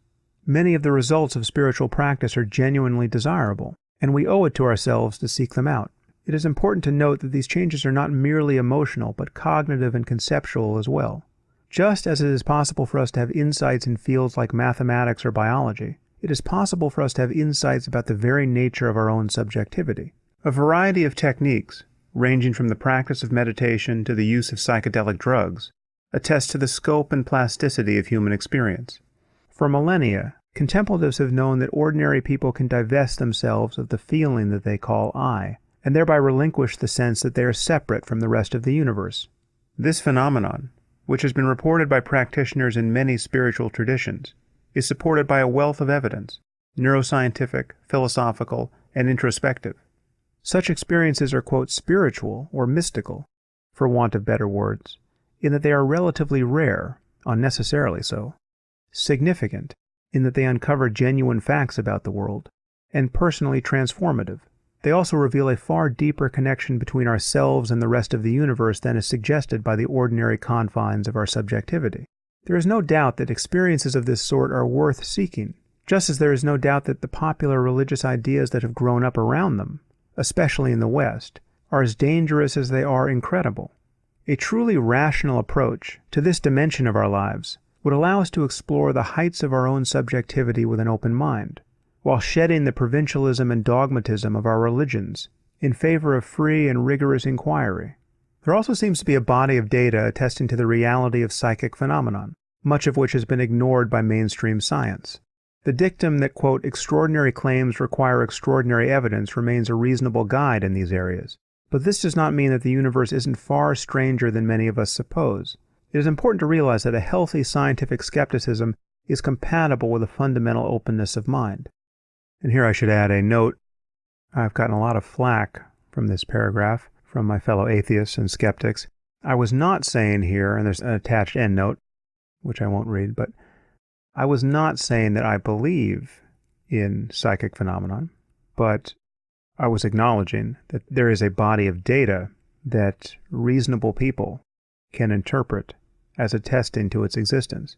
Many of the results of spiritual practice are genuinely desirable, and we owe it to ourselves to seek them out. It is important to note that these changes are not merely emotional, but cognitive and conceptual as well. Just as it is possible for us to have insights in fields like mathematics or biology, it is possible for us to have insights about the very nature of our own subjectivity. A variety of techniques, ranging from the practice of meditation to the use of psychedelic drugs, attest to the scope and plasticity of human experience. For millennia, contemplatives have known that ordinary people can divest themselves of the feeling that they call I, and thereby relinquish the sense that they are separate from the rest of the universe. This phenomenon, which has been reported by practitioners in many spiritual traditions, is supported by a wealth of evidence, neuroscientific, philosophical, and introspective. Such experiences are, quote, spiritual or mystical, for want of better words, in that they are relatively rare, unnecessarily so, significant, in that they uncover genuine facts about the world, and personally transformative. They also reveal a far deeper connection between ourselves and the rest of the universe than is suggested by the ordinary confines of our subjectivity. There is no doubt that experiences of this sort are worth seeking, just as there is no doubt that the popular religious ideas that have grown up around them, especially in the West, are as dangerous as they are incredible. A truly rational approach to this dimension of our lives would allow us to explore the heights of our own subjectivity with an open mind, while shedding the provincialism and dogmatism of our religions in favor of free and rigorous inquiry. There also seems to be a body of data attesting to the reality of psychic phenomenon, much of which has been ignored by mainstream science. The dictum that, quote, extraordinary claims require extraordinary evidence remains a reasonable guide in these areas, but this does not mean that the universe isn't far stranger than many of us suppose. It is important to realize that a healthy scientific skepticism is compatible with a fundamental openness of mind. And here I should add a note. I've gotten a lot of flack from this paragraph from my fellow atheists and skeptics. I was not saying here, and there's an attached endnote, which I won't read, but I was not saying that I believe in psychic phenomenon, but I was acknowledging that there is a body of data that reasonable people can interpret as attesting to its existence.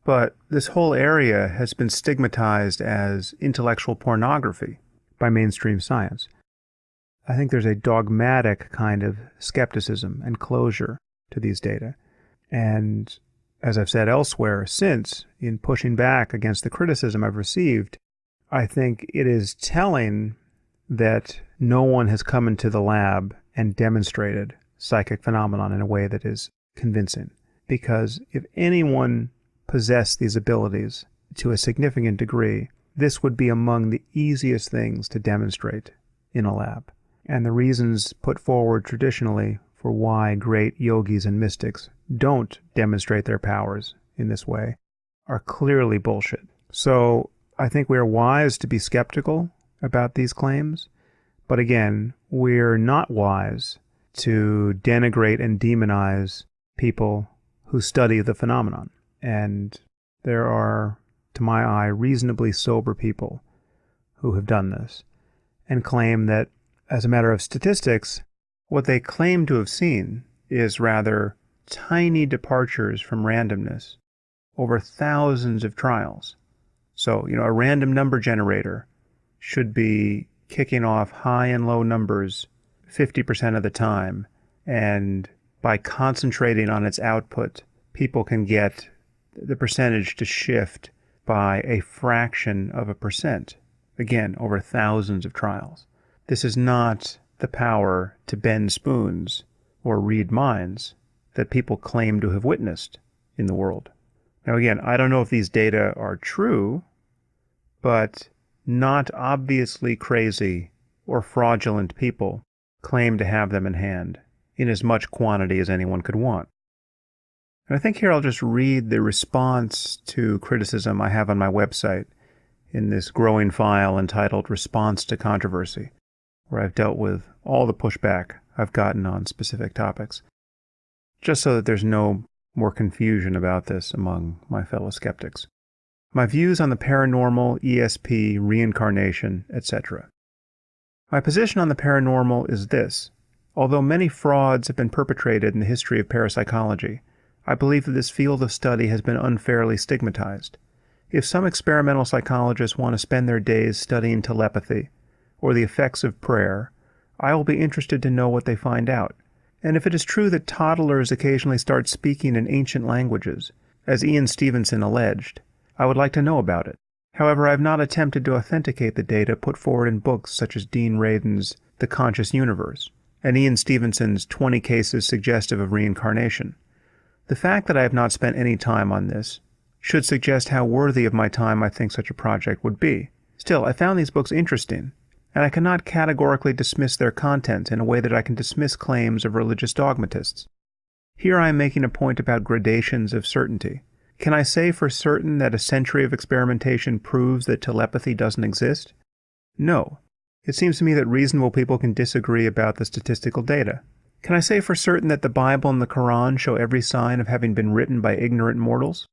But this whole area has been stigmatized as intellectual pornography by mainstream science. I think there's a dogmatic kind of skepticism and closure to these data. And as I've said elsewhere since, in pushing back against the criticism I've received, I think it is telling that no one has come into the lab and demonstrated psychic phenomenon in a way that is convincing. Because if anyone possessed these abilities to a significant degree, this would be among the easiest things to demonstrate in a lab. And the reasons put forward traditionally for why great yogis and mystics don't demonstrate their powers in this way are clearly bullshit. So I think we are wise to be skeptical about these claims, but again, we're not wise to denigrate and demonize people who study the phenomenon. And there are, to my eye, reasonably sober people who have done this and claim that, as a matter of statistics, what they claim to have seen is rather tiny departures from randomness over thousands of trials. So, a random number generator should be kicking off high and low numbers 50% of the time, and by concentrating on its output, people can get the percentage to shift by a fraction of a percent, again, over thousands of trials. This is not the power to bend spoons or read minds that people claim to have witnessed in the world. Now again, I don't know if these data are true, but not obviously crazy or fraudulent people claim to have them in hand in as much quantity as anyone could want. And I think here I'll just read the response to criticism I have on my website in this growing file entitled Response to Controversy, where I've dealt with all the pushback I've gotten on specific topics, just so that there's no more confusion about this among my fellow skeptics. My views on the paranormal, ESP, reincarnation, etc. My position on the paranormal is this. Although many frauds have been perpetrated in the history of parapsychology, I believe that this field of study has been unfairly stigmatized. If some experimental psychologists want to spend their days studying telepathy or the effects of prayer, I will be interested to know what they find out. And if it is true that toddlers occasionally start speaking in ancient languages, as Ian Stevenson alleged, I would like to know about it. However, I have not attempted to authenticate the data put forward in books such as Dean Radin's The Conscious Universe and Ian Stevenson's 20 Cases Suggestive of Reincarnation. The fact that I have not spent any time on this should suggest how worthy of my time I think such a project would be. Still, I found these books interesting, and I cannot categorically dismiss their content in a way that I can dismiss claims of religious dogmatists. Here I am making a point about gradations of certainty. Can I say for certain that a century of experimentation proves that telepathy doesn't exist? No. It seems to me that reasonable people can disagree about the statistical data. Can I say for certain that the Bible and the Quran show every sign of having been written by ignorant mortals?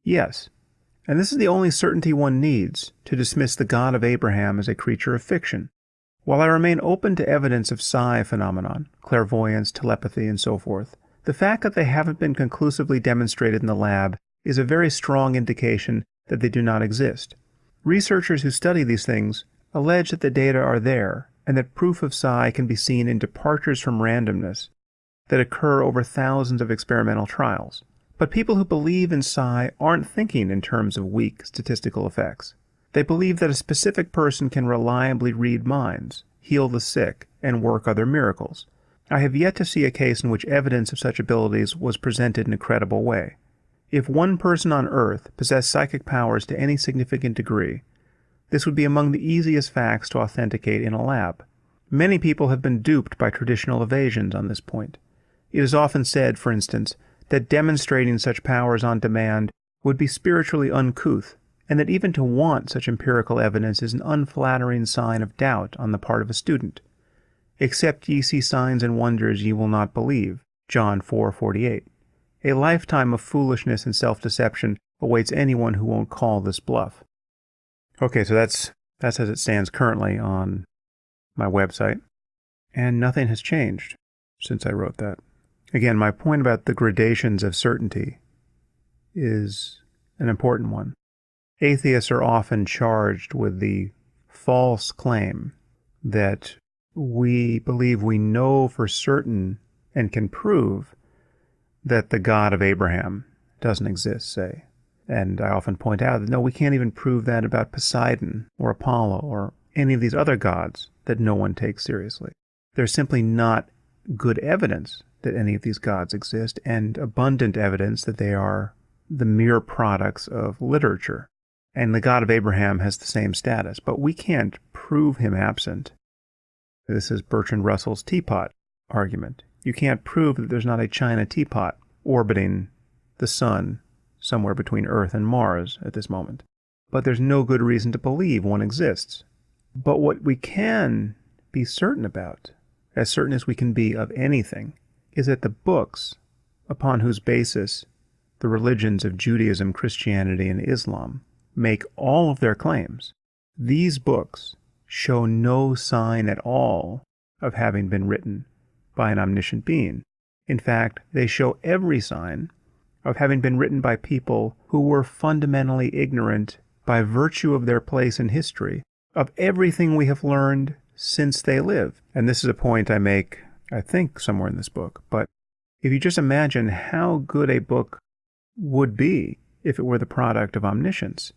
Yes. And this is the only certainty one needs to dismiss the God of Abraham as a creature of fiction. While I remain open to evidence of psi phenomenon, clairvoyance, telepathy, and so forth, the fact that they haven't been conclusively demonstrated in the lab is a very strong indication that they do not exist. Researchers who study these things allege that the data are there and that proof of psi can be seen in departures from randomness that occur over thousands of experimental trials. But people who believe in psi aren't thinking in terms of weak statistical effects. They believe that a specific person can reliably read minds, heal the sick, and work other miracles. I have yet to see a case in which evidence of such abilities was presented in a credible way. If one person on Earth possessed psychic powers to any significant degree, this would be among the easiest facts to authenticate in a lab. Many people have been duped by traditional evasions on this point. It is often said, for instance, that demonstrating such powers on demand would be spiritually uncouth, and that even to want such empirical evidence is an unflattering sign of doubt on the part of a student. Except ye see signs and wonders ye will not believe, John 4:48. A lifetime of foolishness and self-deception awaits anyone who won't call this bluff. Okay, so that's as it stands currently on my website, and nothing has changed since I wrote that. Again, my point about the gradations of certainty is an important one. Atheists are often charged with the false claim that we believe we know for certain and can prove that the God of Abraham doesn't exist, say. And I often point out that no, we can't even prove that about Poseidon or Apollo or any of these other gods that no one takes seriously. There's simply not good evidence that any of these gods exist, and abundant evidence that they are the mere products of literature. And the God of Abraham has the same status, but we can't prove him absent. This is Bertrand Russell's teapot argument. You can't prove that there's not a China teapot orbiting the sun somewhere between Earth and Mars at this moment. But there's no good reason to believe one exists. But what we can be certain about, as certain as we can be of anything, is that the books upon whose basis the religions of Judaism, Christianity, and Islam make all of their claims, these books show no sign at all of having been written by an omniscient being. In fact, they show every sign of having been written by people who were fundamentally ignorant by virtue of their place in history of everything we have learned since they lived. And this is a point I make, I think, somewhere in this book. But if you just imagine how good a book would be if it were the product of omniscience,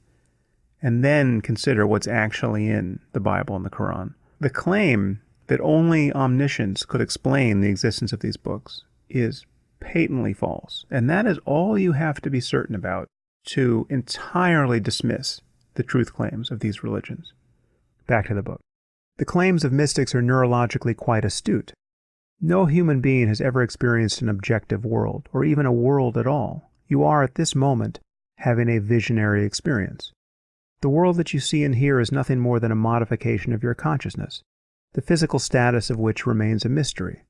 and then consider what's actually in the Bible and the Quran. The claim that only omniscience could explain the existence of these books is patently false, and that is all you have to be certain about to entirely dismiss the truth claims of these religions. Back to the book. The claims of mystics are neurologically quite astute. No human being has ever experienced an objective world, or even a world at all. You are, at this moment, having a visionary experience. The world that you see and hear is nothing more than a modification of your consciousness, the physical status of which remains a mystery.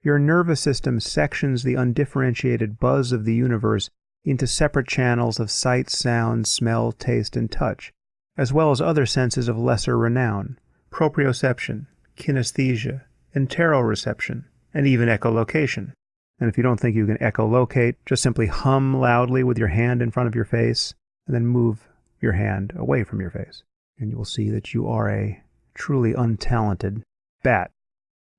Your nervous system sections the undifferentiated buzz of the universe into separate channels of sight, sound, smell, taste, and touch, as well as other senses of lesser renown, proprioception, kinesthesia, interoreception, and even echolocation. And if you don't think you can echolocate, just simply hum loudly with your hand in front of your face, and then move your hand away from your face, and you will see that you are a truly untalented bat.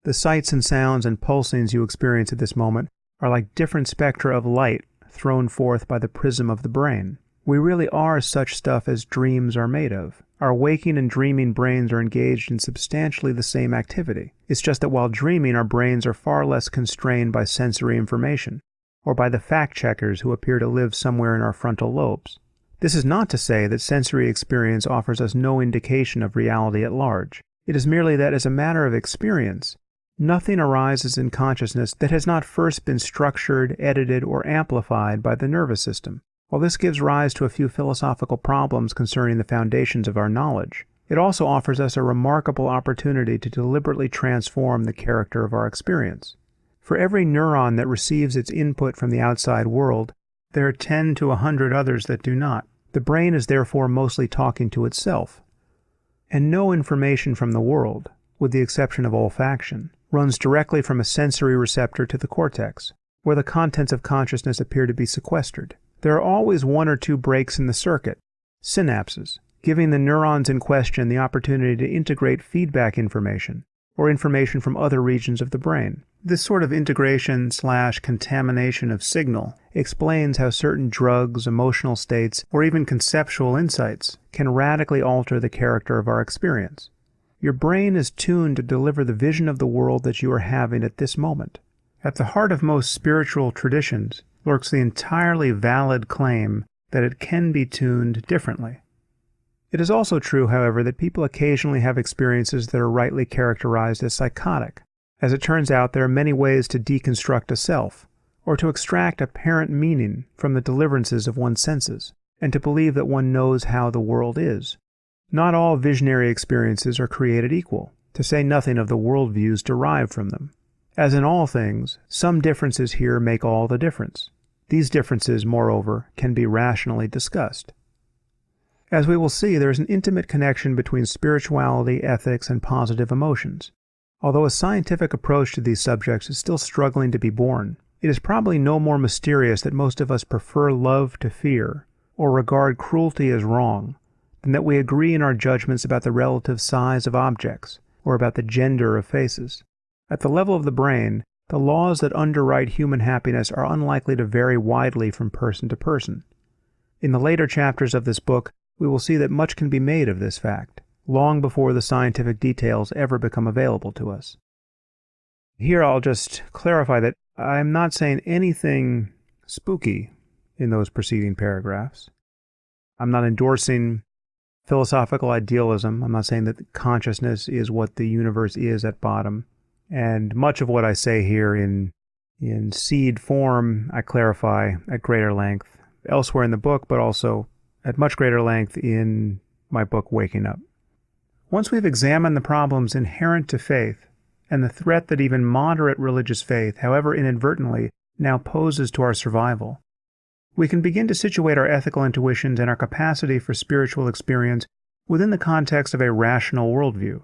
The sights and sounds and pulsings you experience at this moment are like different spectra of light thrown forth by the prism of the brain. We really are such stuff as dreams are made of. Our waking and dreaming brains are engaged in substantially the same activity. It's just that while dreaming, our brains are far less constrained by sensory information, or by the fact-checkers who appear to live somewhere in our frontal lobes. This is not to say that sensory experience offers us no indication of reality at large. It is merely that, as a matter of experience, nothing arises in consciousness that has not first been structured, edited, or amplified by the nervous system. While this gives rise to a few philosophical problems concerning the foundations of our knowledge, it also offers us a remarkable opportunity to deliberately transform the character of our experience. For every neuron that receives its input from the outside world, there are 10 to 100 others that do not. The brain is therefore mostly talking to itself. And no information from the world, with the exception of olfaction, runs directly from a sensory receptor to the cortex, where the contents of consciousness appear to be sequestered. There are always one or two breaks in the circuit, synapses, giving the neurons in question the opportunity to integrate feedback information, or information from other regions of the brain. This sort of integration/contamination of signal explains how certain drugs, emotional states, or even conceptual insights can radically alter the character of our experience. Your brain is tuned to deliver the vision of the world that you are having at this moment. At the heart of most spiritual traditions lurks the entirely valid claim that it can be tuned differently. It is also true, however, that people occasionally have experiences that are rightly characterized as psychotic. As it turns out, there are many ways to deconstruct a self, or to extract apparent meaning from the deliverances of one's senses, and to believe that one knows how the world is. Not all visionary experiences are created equal, to say nothing of the worldviews derived from them. As in all things, some differences here make all the difference. These differences, moreover, can be rationally discussed. As we will see, there is an intimate connection between spirituality, ethics, and positive emotions. Although a scientific approach to these subjects is still struggling to be born, it is probably no more mysterious that most of us prefer love to fear, or regard cruelty as wrong, than that we agree in our judgments about the relative size of objects, or about the gender of faces. At the level of the brain, the laws that underwrite human happiness are unlikely to vary widely from person to person. In the later chapters of this book, we will see that much can be made of this fact, long before the scientific details ever become available to us. Here I'll just clarify that I'm not saying anything spooky in those preceding paragraphs. I'm not endorsing philosophical idealism. I'm not saying that consciousness is what the universe is at bottom. And much of what I say here in seed form, I clarify at greater length elsewhere in the book, but also at much greater length in my book, Waking Up. Once we've examined the problems inherent to faith and the threat that even moderate religious faith, however inadvertently, now poses to our survival, we can begin to situate our ethical intuitions and our capacity for spiritual experience within the context of a rational worldview.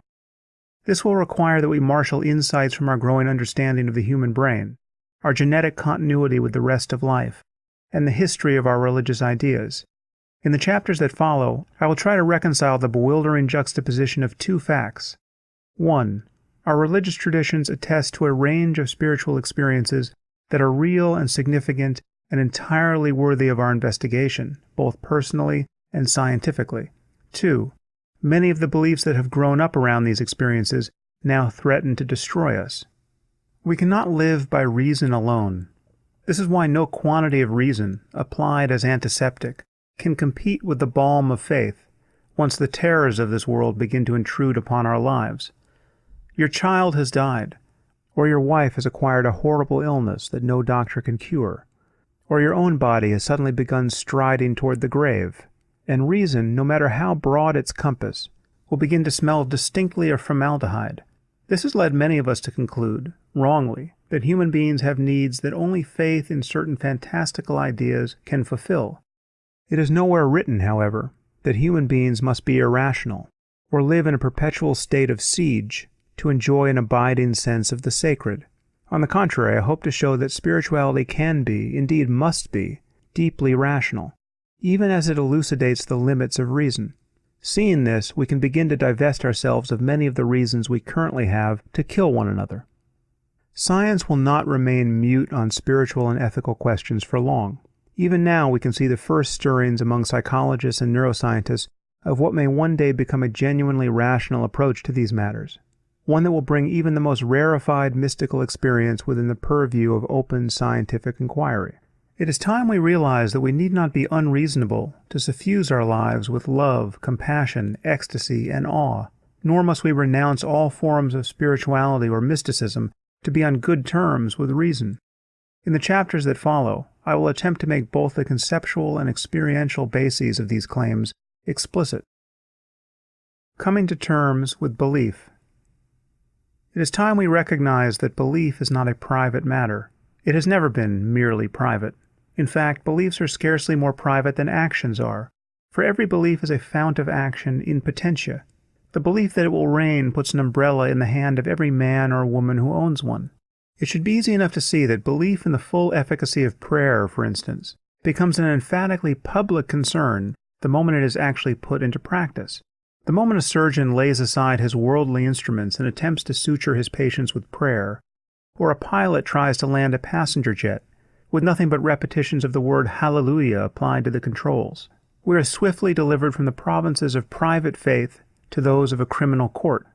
This will require that we marshal insights from our growing understanding of the human brain, our genetic continuity with the rest of life, and the history of our religious ideas. In the chapters that follow, I will try to reconcile the bewildering juxtaposition of two facts. 1. Our religious traditions attest to a range of spiritual experiences that are real and significant and entirely worthy of our investigation, both personally and scientifically. 2. Many of the beliefs that have grown up around these experiences now threaten to destroy us. We cannot live by reason alone. This is why no quantity of reason, applied as antiseptic, can compete with the balm of faith once the terrors of this world begin to intrude upon our lives. Your child has died, or your wife has acquired a horrible illness that no doctor can cure, or your own body has suddenly begun striding toward the grave, and reason, no matter how broad its compass, will begin to smell distinctly of formaldehyde. This has led many of us to conclude, wrongly, that human beings have needs that only faith in certain fantastical ideas can fulfill. It is nowhere written, however, that human beings must be irrational, or live in a perpetual state of siege to enjoy an abiding sense of the sacred. On the contrary, I hope to show that spirituality can be, indeed must be, deeply rational, even as it elucidates the limits of reason. Seeing this, we can begin to divest ourselves of many of the reasons we currently have to kill one another. Science will not remain mute on spiritual and ethical questions for long. Even now, we can see the first stirrings among psychologists and neuroscientists of what may one day become a genuinely rational approach to these matters, one that will bring even the most rarefied mystical experience within the purview of open scientific inquiry. It is time we realize that we need not be unreasonable to suffuse our lives with love, compassion, ecstasy, and awe, nor must we renounce all forms of spirituality or mysticism to be on good terms with reason. In the chapters that follow, I will attempt to make both the conceptual and experiential bases of these claims explicit. coming to terms with belief. It is time we recognize that belief is not a private matter. It has never been merely private. In fact, beliefs are scarcely more private than actions are, for every belief is a fount of action in potentia. The belief that it will rain puts an umbrella in the hand of every man or woman who owns one. It should be easy enough to see that belief in the full efficacy of prayer, for instance, becomes an emphatically public concern the moment it is actually put into practice. The moment a surgeon lays aside his worldly instruments and attempts to suture his patients with prayer, or a pilot tries to land a passenger jet with nothing but repetitions of the word hallelujah applied to the controls, we are swiftly delivered from the provinces of private faith to those of a criminal court.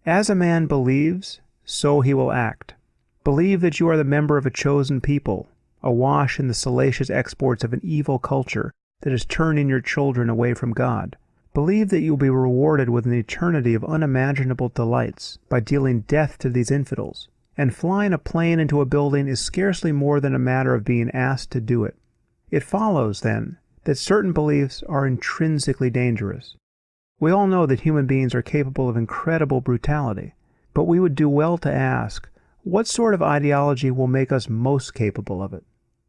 As a man believes, so he will act. Believe that you are the member of a chosen people, awash in the salacious exports of an evil culture that is turning your children away from God. Believe that you will be rewarded with an eternity of unimaginable delights by dealing death to these infidels, and flying a plane into a building is scarcely more than a matter of being asked to do it. It follows, then, that certain beliefs are intrinsically dangerous. We all know that human beings are capable of incredible brutality, but we would do well to ask, what sort of ideology will make us most capable of it?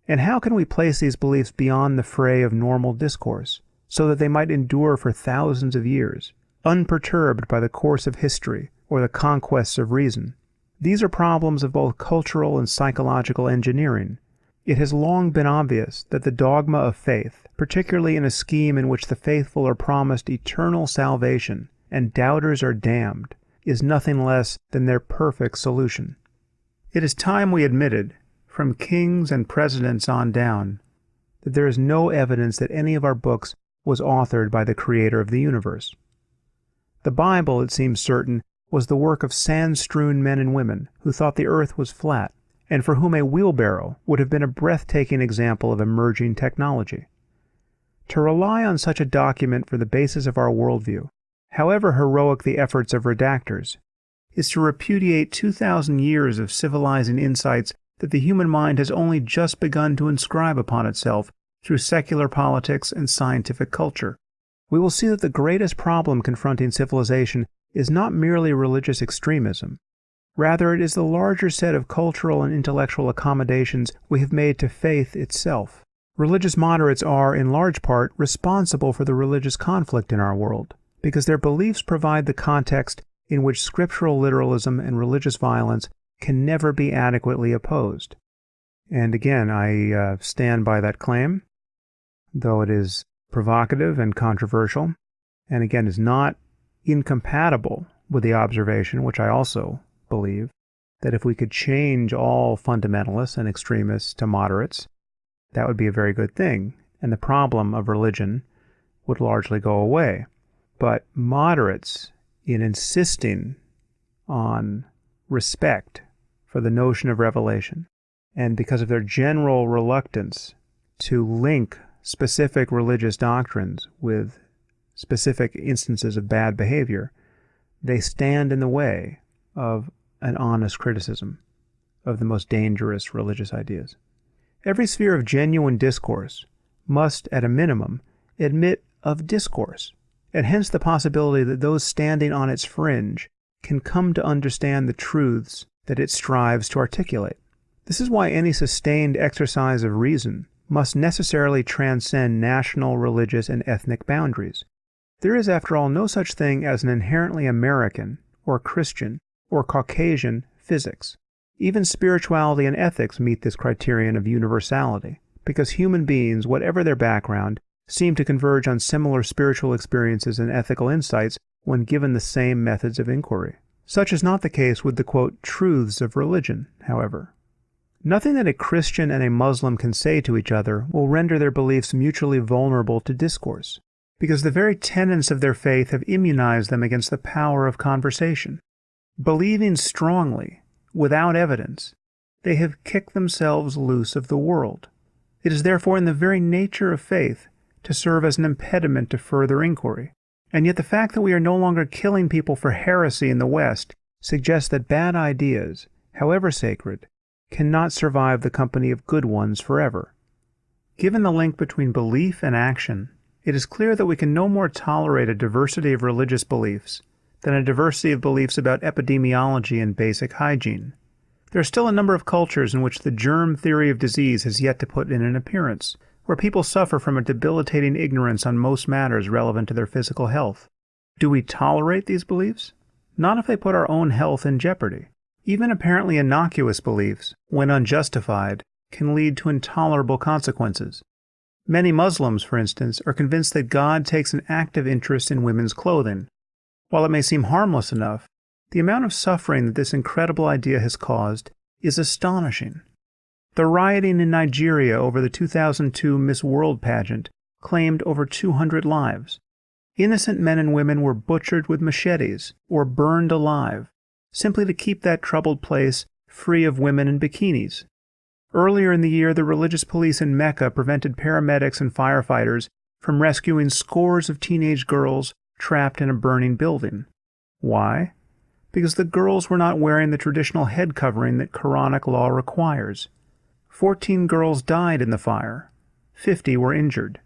And how can we place these beliefs beyond the fray of normal discourse, so that they might endure for thousands of years, unperturbed by the course of history or the conquests of reason? These are problems of both cultural and psychological engineering. It has long been obvious that the dogma of faith, particularly in a scheme in which the faithful are promised eternal salvation and doubters are damned, is nothing less than their perfect solution. It is time we admitted, from kings and presidents on down, that there is no evidence that any of our books was authored by the creator of the universe. The Bible, it seems certain, was the work of sand-strewn men and women who thought the earth was flat, and for whom a wheelbarrow would have been a breathtaking example of emerging technology. To rely on such a document for the basis of our worldview, however heroic the efforts of redactors, is to repudiate 2,000 years of civilizing insights that the human mind has only just begun to inscribe upon itself through secular politics and scientific culture. We will see that the greatest problem confronting civilization is not merely religious extremism. Rather, it is the larger set of cultural and intellectual accommodations we have made to faith itself. Religious moderates are, in large part, responsible for the religious conflict in our world, because their beliefs provide the context in which scriptural literalism and religious violence can never be adequately opposed. And again, I stand by that claim, though it is provocative and controversial, and again is not incompatible with the observation, which I also believe, that if we could change all fundamentalists and extremists to moderates, that would be a very good thing, and the problem of religion would largely go away. But moderates, in insisting on respect for the notion of revelation, and because of their general reluctance to link specific religious doctrines with specific instances of bad behavior, they stand in the way of an honest criticism of the most dangerous religious ideas. Every sphere of genuine discourse must, at a minimum, admit of discourse, and hence the possibility that those standing on its fringe can come to understand the truths that it strives to articulate. This is why any sustained exercise of reason must necessarily transcend national, religious, and ethnic boundaries. There is, after all, no such thing as an inherently American, or Christian, or Caucasian physics. Even spirituality and ethics meet this criterion of universality, because human beings, whatever their background, seem to converge on similar spiritual experiences and ethical insights when given the same methods of inquiry. Such is not the case with the, quote, truths of religion, however. Nothing that a Christian and a Muslim can say to each other will render their beliefs mutually vulnerable to discourse, because the very tenets of their faith have immunized them against the power of conversation. Believing strongly, without evidence, they have kicked themselves loose of the world. It is therefore in the very nature of faith to serve as an impediment to further inquiry. And yet the fact that we are no longer killing people for heresy in the West suggests that bad ideas, however sacred, cannot survive the company of good ones forever. Given the link between belief and action, it is clear that we can no more tolerate a diversity of religious beliefs than a diversity of beliefs about epidemiology and basic hygiene. There are still a number of cultures in which the germ theory of disease has yet to put in an appearance, where people suffer from a debilitating ignorance on most matters relevant to their physical health. Do we tolerate these beliefs? Not if they put our own health in jeopardy. Even apparently innocuous beliefs, when unjustified, can lead to intolerable consequences. Many Muslims, for instance, are convinced that God takes an active interest in women's clothing. While it may seem harmless enough, the amount of suffering that this incredible idea has caused is astonishing. The rioting in Nigeria over the 2002 Miss World pageant claimed over 200 lives. Innocent men and women were butchered with machetes or burned alive, simply to keep that troubled place free of women in bikinis. Earlier in the year, the religious police in Mecca prevented paramedics and firefighters from rescuing scores of teenage girls trapped in a burning building. Why? Because the girls were not wearing the traditional head covering that Quranic law requires. 14 girls died in the fire. 50 were injured.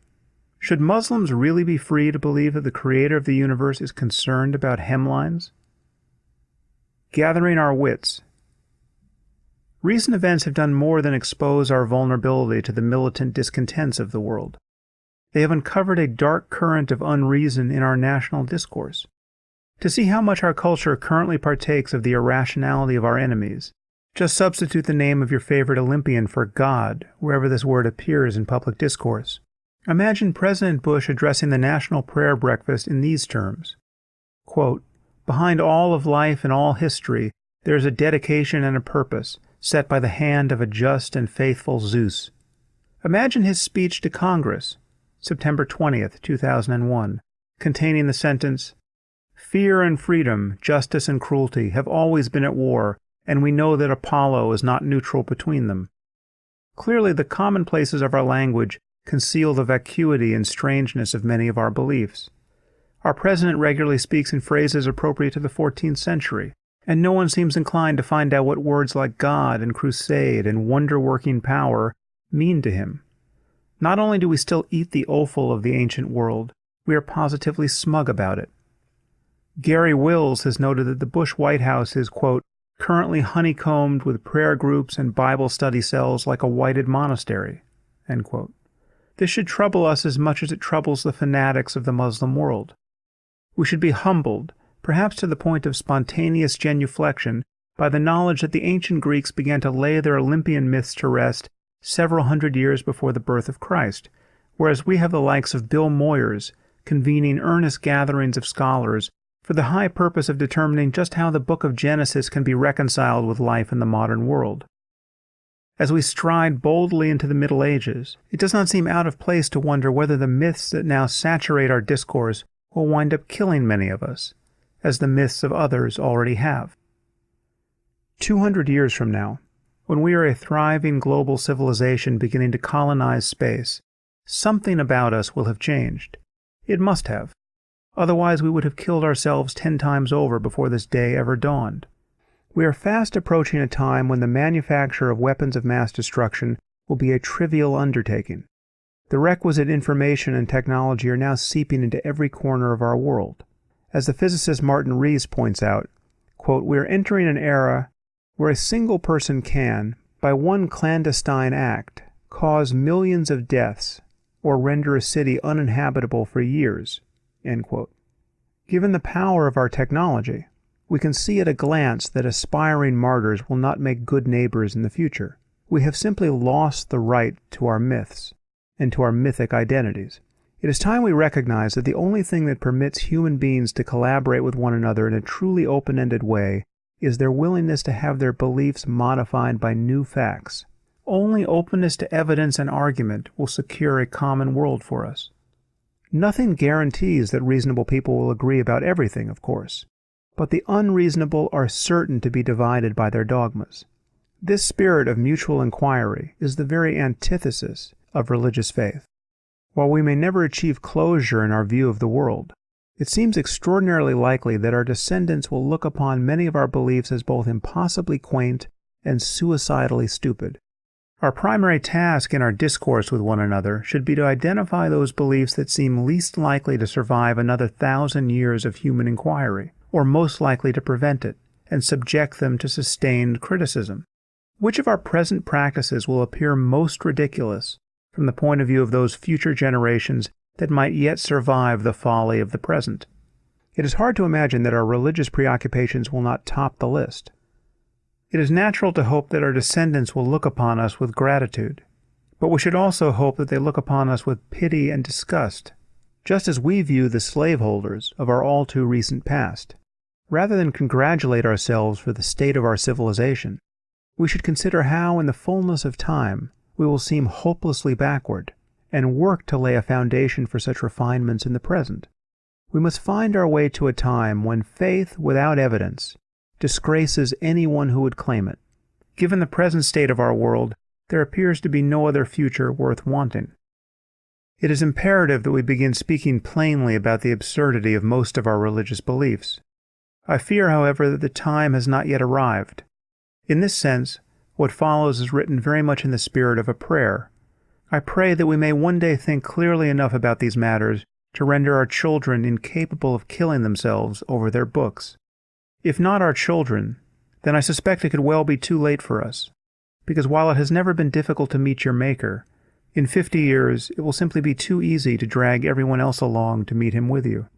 Should Muslims really be free to believe that the Creator of the universe is concerned about hemlines? Gathering our wits. Recent events have done more than expose our vulnerability to the militant discontents of the world. They have uncovered a dark current of unreason in our national discourse. To see how much our culture currently partakes of the irrationality of our enemies, just substitute the name of your favorite Olympian for God wherever this word appears in public discourse. Imagine President Bush addressing the National Prayer Breakfast in these terms. Quote, "Behind all of life and all history, there is a dedication and a purpose set by the hand of a just and faithful Zeus." Imagine his speech to Congress, September 20th, 2001, containing the sentence, "Fear and freedom, justice and cruelty have always been at war, and we know that Apollo is not neutral between them." Clearly, the commonplaces of our language conceal the vacuity and strangeness of many of our beliefs. Our president regularly speaks in phrases appropriate to the 14th century, and no one seems inclined to find out what words like God and crusade and wonder-working power mean to him. Not only do we still eat the offal of the ancient world, we are positively smug about it. Gary Wills has noted that the Bush White House is, quote, "currently honeycombed with prayer groups and Bible study cells like a whited monastery," end quote. This should trouble us as much as it troubles the fanatics of the Muslim world. We should be humbled, perhaps to the point of spontaneous genuflection, by the knowledge that the ancient Greeks began to lay their Olympian myths to rest several hundred years before the birth of Christ, whereas we have the likes of Bill Moyers convening earnest gatherings of scholars for the high purpose of determining just how the book of Genesis can be reconciled with life in the modern world. As we stride boldly into the Middle Ages, it does not seem out of place to wonder whether the myths that now saturate our discourse will wind up killing many of us, as the myths of others already have. 200 years from now, when we are a thriving global civilization beginning to colonize space, something about us will have changed. It must have. Otherwise we would have killed ourselves 10 times over before this day ever dawned. We are fast approaching a time when the manufacture of weapons of mass destruction will be a trivial undertaking. The requisite information and technology are now seeping into every corner of our world. As the physicist Martin Rees points out, quote, "We are entering an era where a single person can, by one clandestine act, cause millions of deaths or render a city uninhabitable for years," end quote. Given the power of our technology, we can see at a glance that aspiring martyrs will not make good neighbors in the future. We have simply lost the right to our myths and to our mythic identities. It is time we recognize that the only thing that permits human beings to collaborate with one another in a truly open-ended way is their willingness to have their beliefs modified by new facts. Only openness to evidence and argument will secure a common world for us. Nothing guarantees that reasonable people will agree about everything, of course, but the unreasonable are certain to be divided by their dogmas. This spirit of mutual inquiry is the very antithesis of religious faith. While we may never achieve closure in our view of the world, it seems extraordinarily likely that our descendants will look upon many of our beliefs as both impossibly quaint and suicidally stupid. Our primary task in our discourse with one another should be to identify those beliefs that seem least likely to survive another 1,000 years of human inquiry, or most likely to prevent it, and subject them to sustained criticism. Which of our present practices will appear most ridiculous from the point of view of those future generations that might yet survive the folly of the present? It is hard to imagine that our religious preoccupations will not top the list. It is natural to hope that our descendants will look upon us with gratitude, but we should also hope that they look upon us with pity and disgust, just as we view the slaveholders of our all too recent past. Rather than congratulate ourselves for the state of our civilization, we should consider how, in the fullness of time, we will seem hopelessly backward, and work to lay a foundation for such refinements in the present. We must find our way to a time when faith without evidence disgraces anyone who would claim it. Given the present state of our world, there appears to be no other future worth wanting. It is imperative that we begin speaking plainly about the absurdity of most of our religious beliefs. I fear, however, that the time has not yet arrived. In this sense, what follows is written very much in the spirit of a prayer. I pray that we may one day think clearly enough about these matters to render our children incapable of killing themselves over their books. If not our children, then I suspect it could well be too late for us, because while it has never been difficult to meet your Maker, in 50 years it will simply be too easy to drag everyone else along to meet him with you.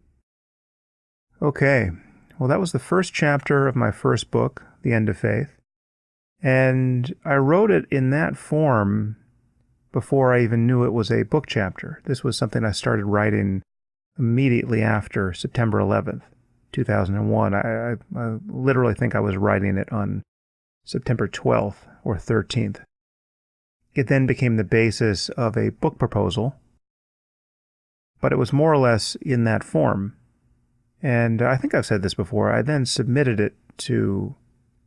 Okay, well, that was the first chapter of my first book, The End of Faith, and I wrote it in that form before I even knew it was a book chapter. This was something I started writing immediately after September 11th. 2001. I literally think I was writing it on September 12th or 13th. It then became the basis of a book proposal, but it was more or less in that form. And I think I've said this before. I then submitted it to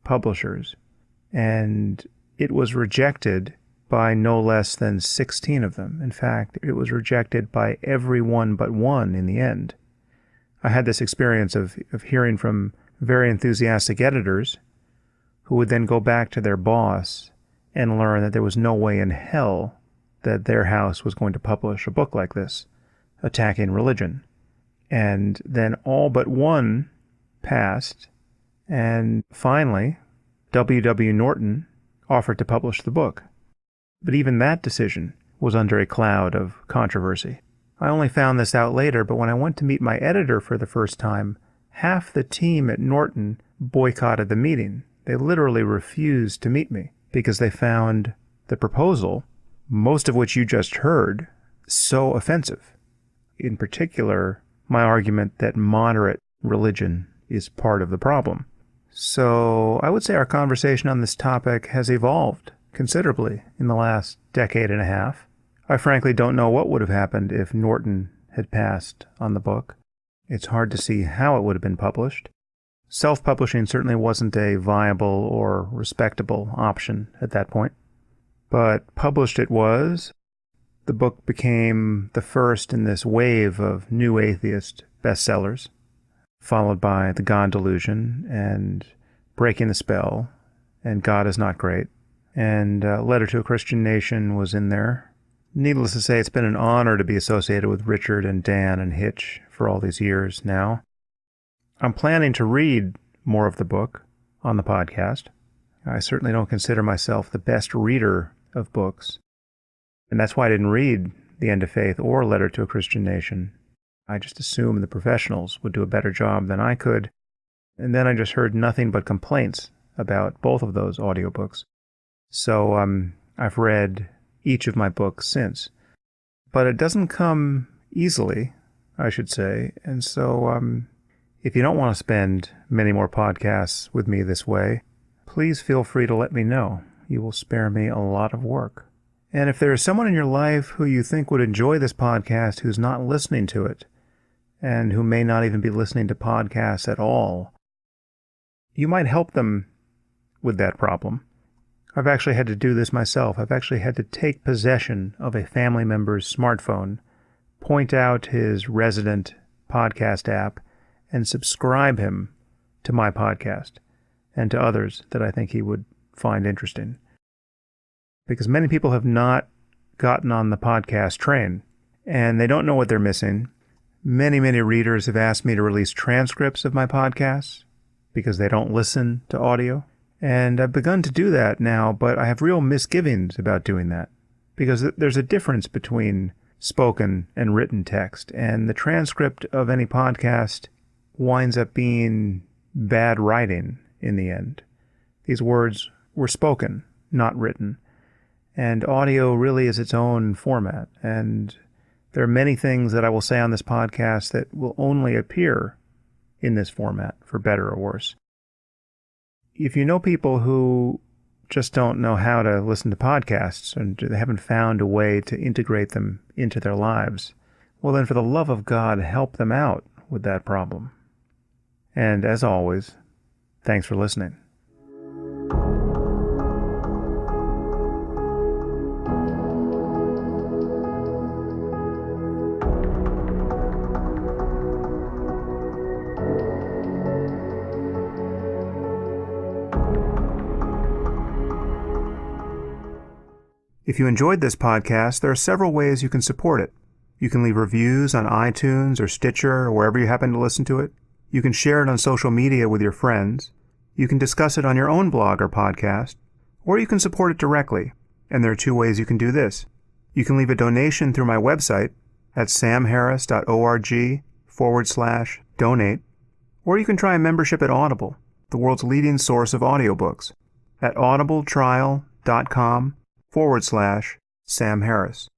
publishers, and it was rejected by no less than 16 of them. In fact, it was rejected by every one but one in the end. I had this experience of hearing from very enthusiastic editors who would then go back to their boss and learn that there was no way in hell that their house was going to publish a book like this, attacking religion. And then all but one passed, and finally, W. Norton offered to publish the book. But even that decision was under a cloud of controversy. I only found this out later, but when I went to meet my editor for the first time, half the team at Norton boycotted the meeting. They literally refused to meet me because they found the proposal, most of which you just heard, so offensive. In particular, my argument that moderate religion is part of the problem. So I would say our conversation on this topic has evolved considerably in the last decade and a half. I frankly don't know what would have happened if Norton had passed on the book. It's hard to see how it would have been published. Self-publishing certainly wasn't a viable or respectable option at that point. But published it was. The book became the first in this wave of new atheist bestsellers, followed by The God Delusion and Breaking the Spell and God is Not Great. And Letter to a Christian Nation was in there. Needless to say, it's been an honor to be associated with Richard and Dan and Hitch for all these years now. I'm planning to read more of the book on the podcast. I certainly don't consider myself the best reader of books, and that's why I didn't read The End of Faith or Letter to a Christian Nation. I just assumed the professionals would do a better job than I could, and then I just heard nothing but complaints about both of those audiobooks. So I've read each of my books since. But it doesn't come easily, I should say, and so if you don't want to spend many more podcasts with me this way, please feel free to let me know. You will spare me a lot of work. And if there is someone in your life who you think would enjoy this podcast who's not listening to it, and who may not even be listening to podcasts at all, you might help them with that problem. I've actually had to do this myself. I've actually had to take possession of a family member's smartphone, point out his resident podcast app, and subscribe him to my podcast and to others that I think he would find interesting. because many people have not gotten on the podcast train, and they don't know what they're missing. Many readers have asked me to release transcripts of my podcasts because they don't listen to audio. And I've begun to do that now, but I have real misgivings about doing that because there's a difference between spoken and written text, and the transcript of any podcast winds up being bad writing in the end. These words were spoken, not written, and audio really is its own format, and there are many things that I will say on this podcast that will only appear in this format, for better or worse. If you know people who just don't know how to listen to podcasts and they haven't found a way to integrate them into their lives, well then for the love of God, help them out with that problem. And as always, thanks for listening. If you enjoyed this podcast, there are several ways you can support it. You can leave reviews on iTunes or Stitcher or wherever you happen to listen to it. You can share it on social media with your friends. You can discuss it on your own blog or podcast. Or you can support it directly. And there are two ways you can do this. You can leave a donation through my website at samharris.org/donate. Or you can try a membership at Audible, the world's leading source of audiobooks, at audibletrial.com/Sam Harris.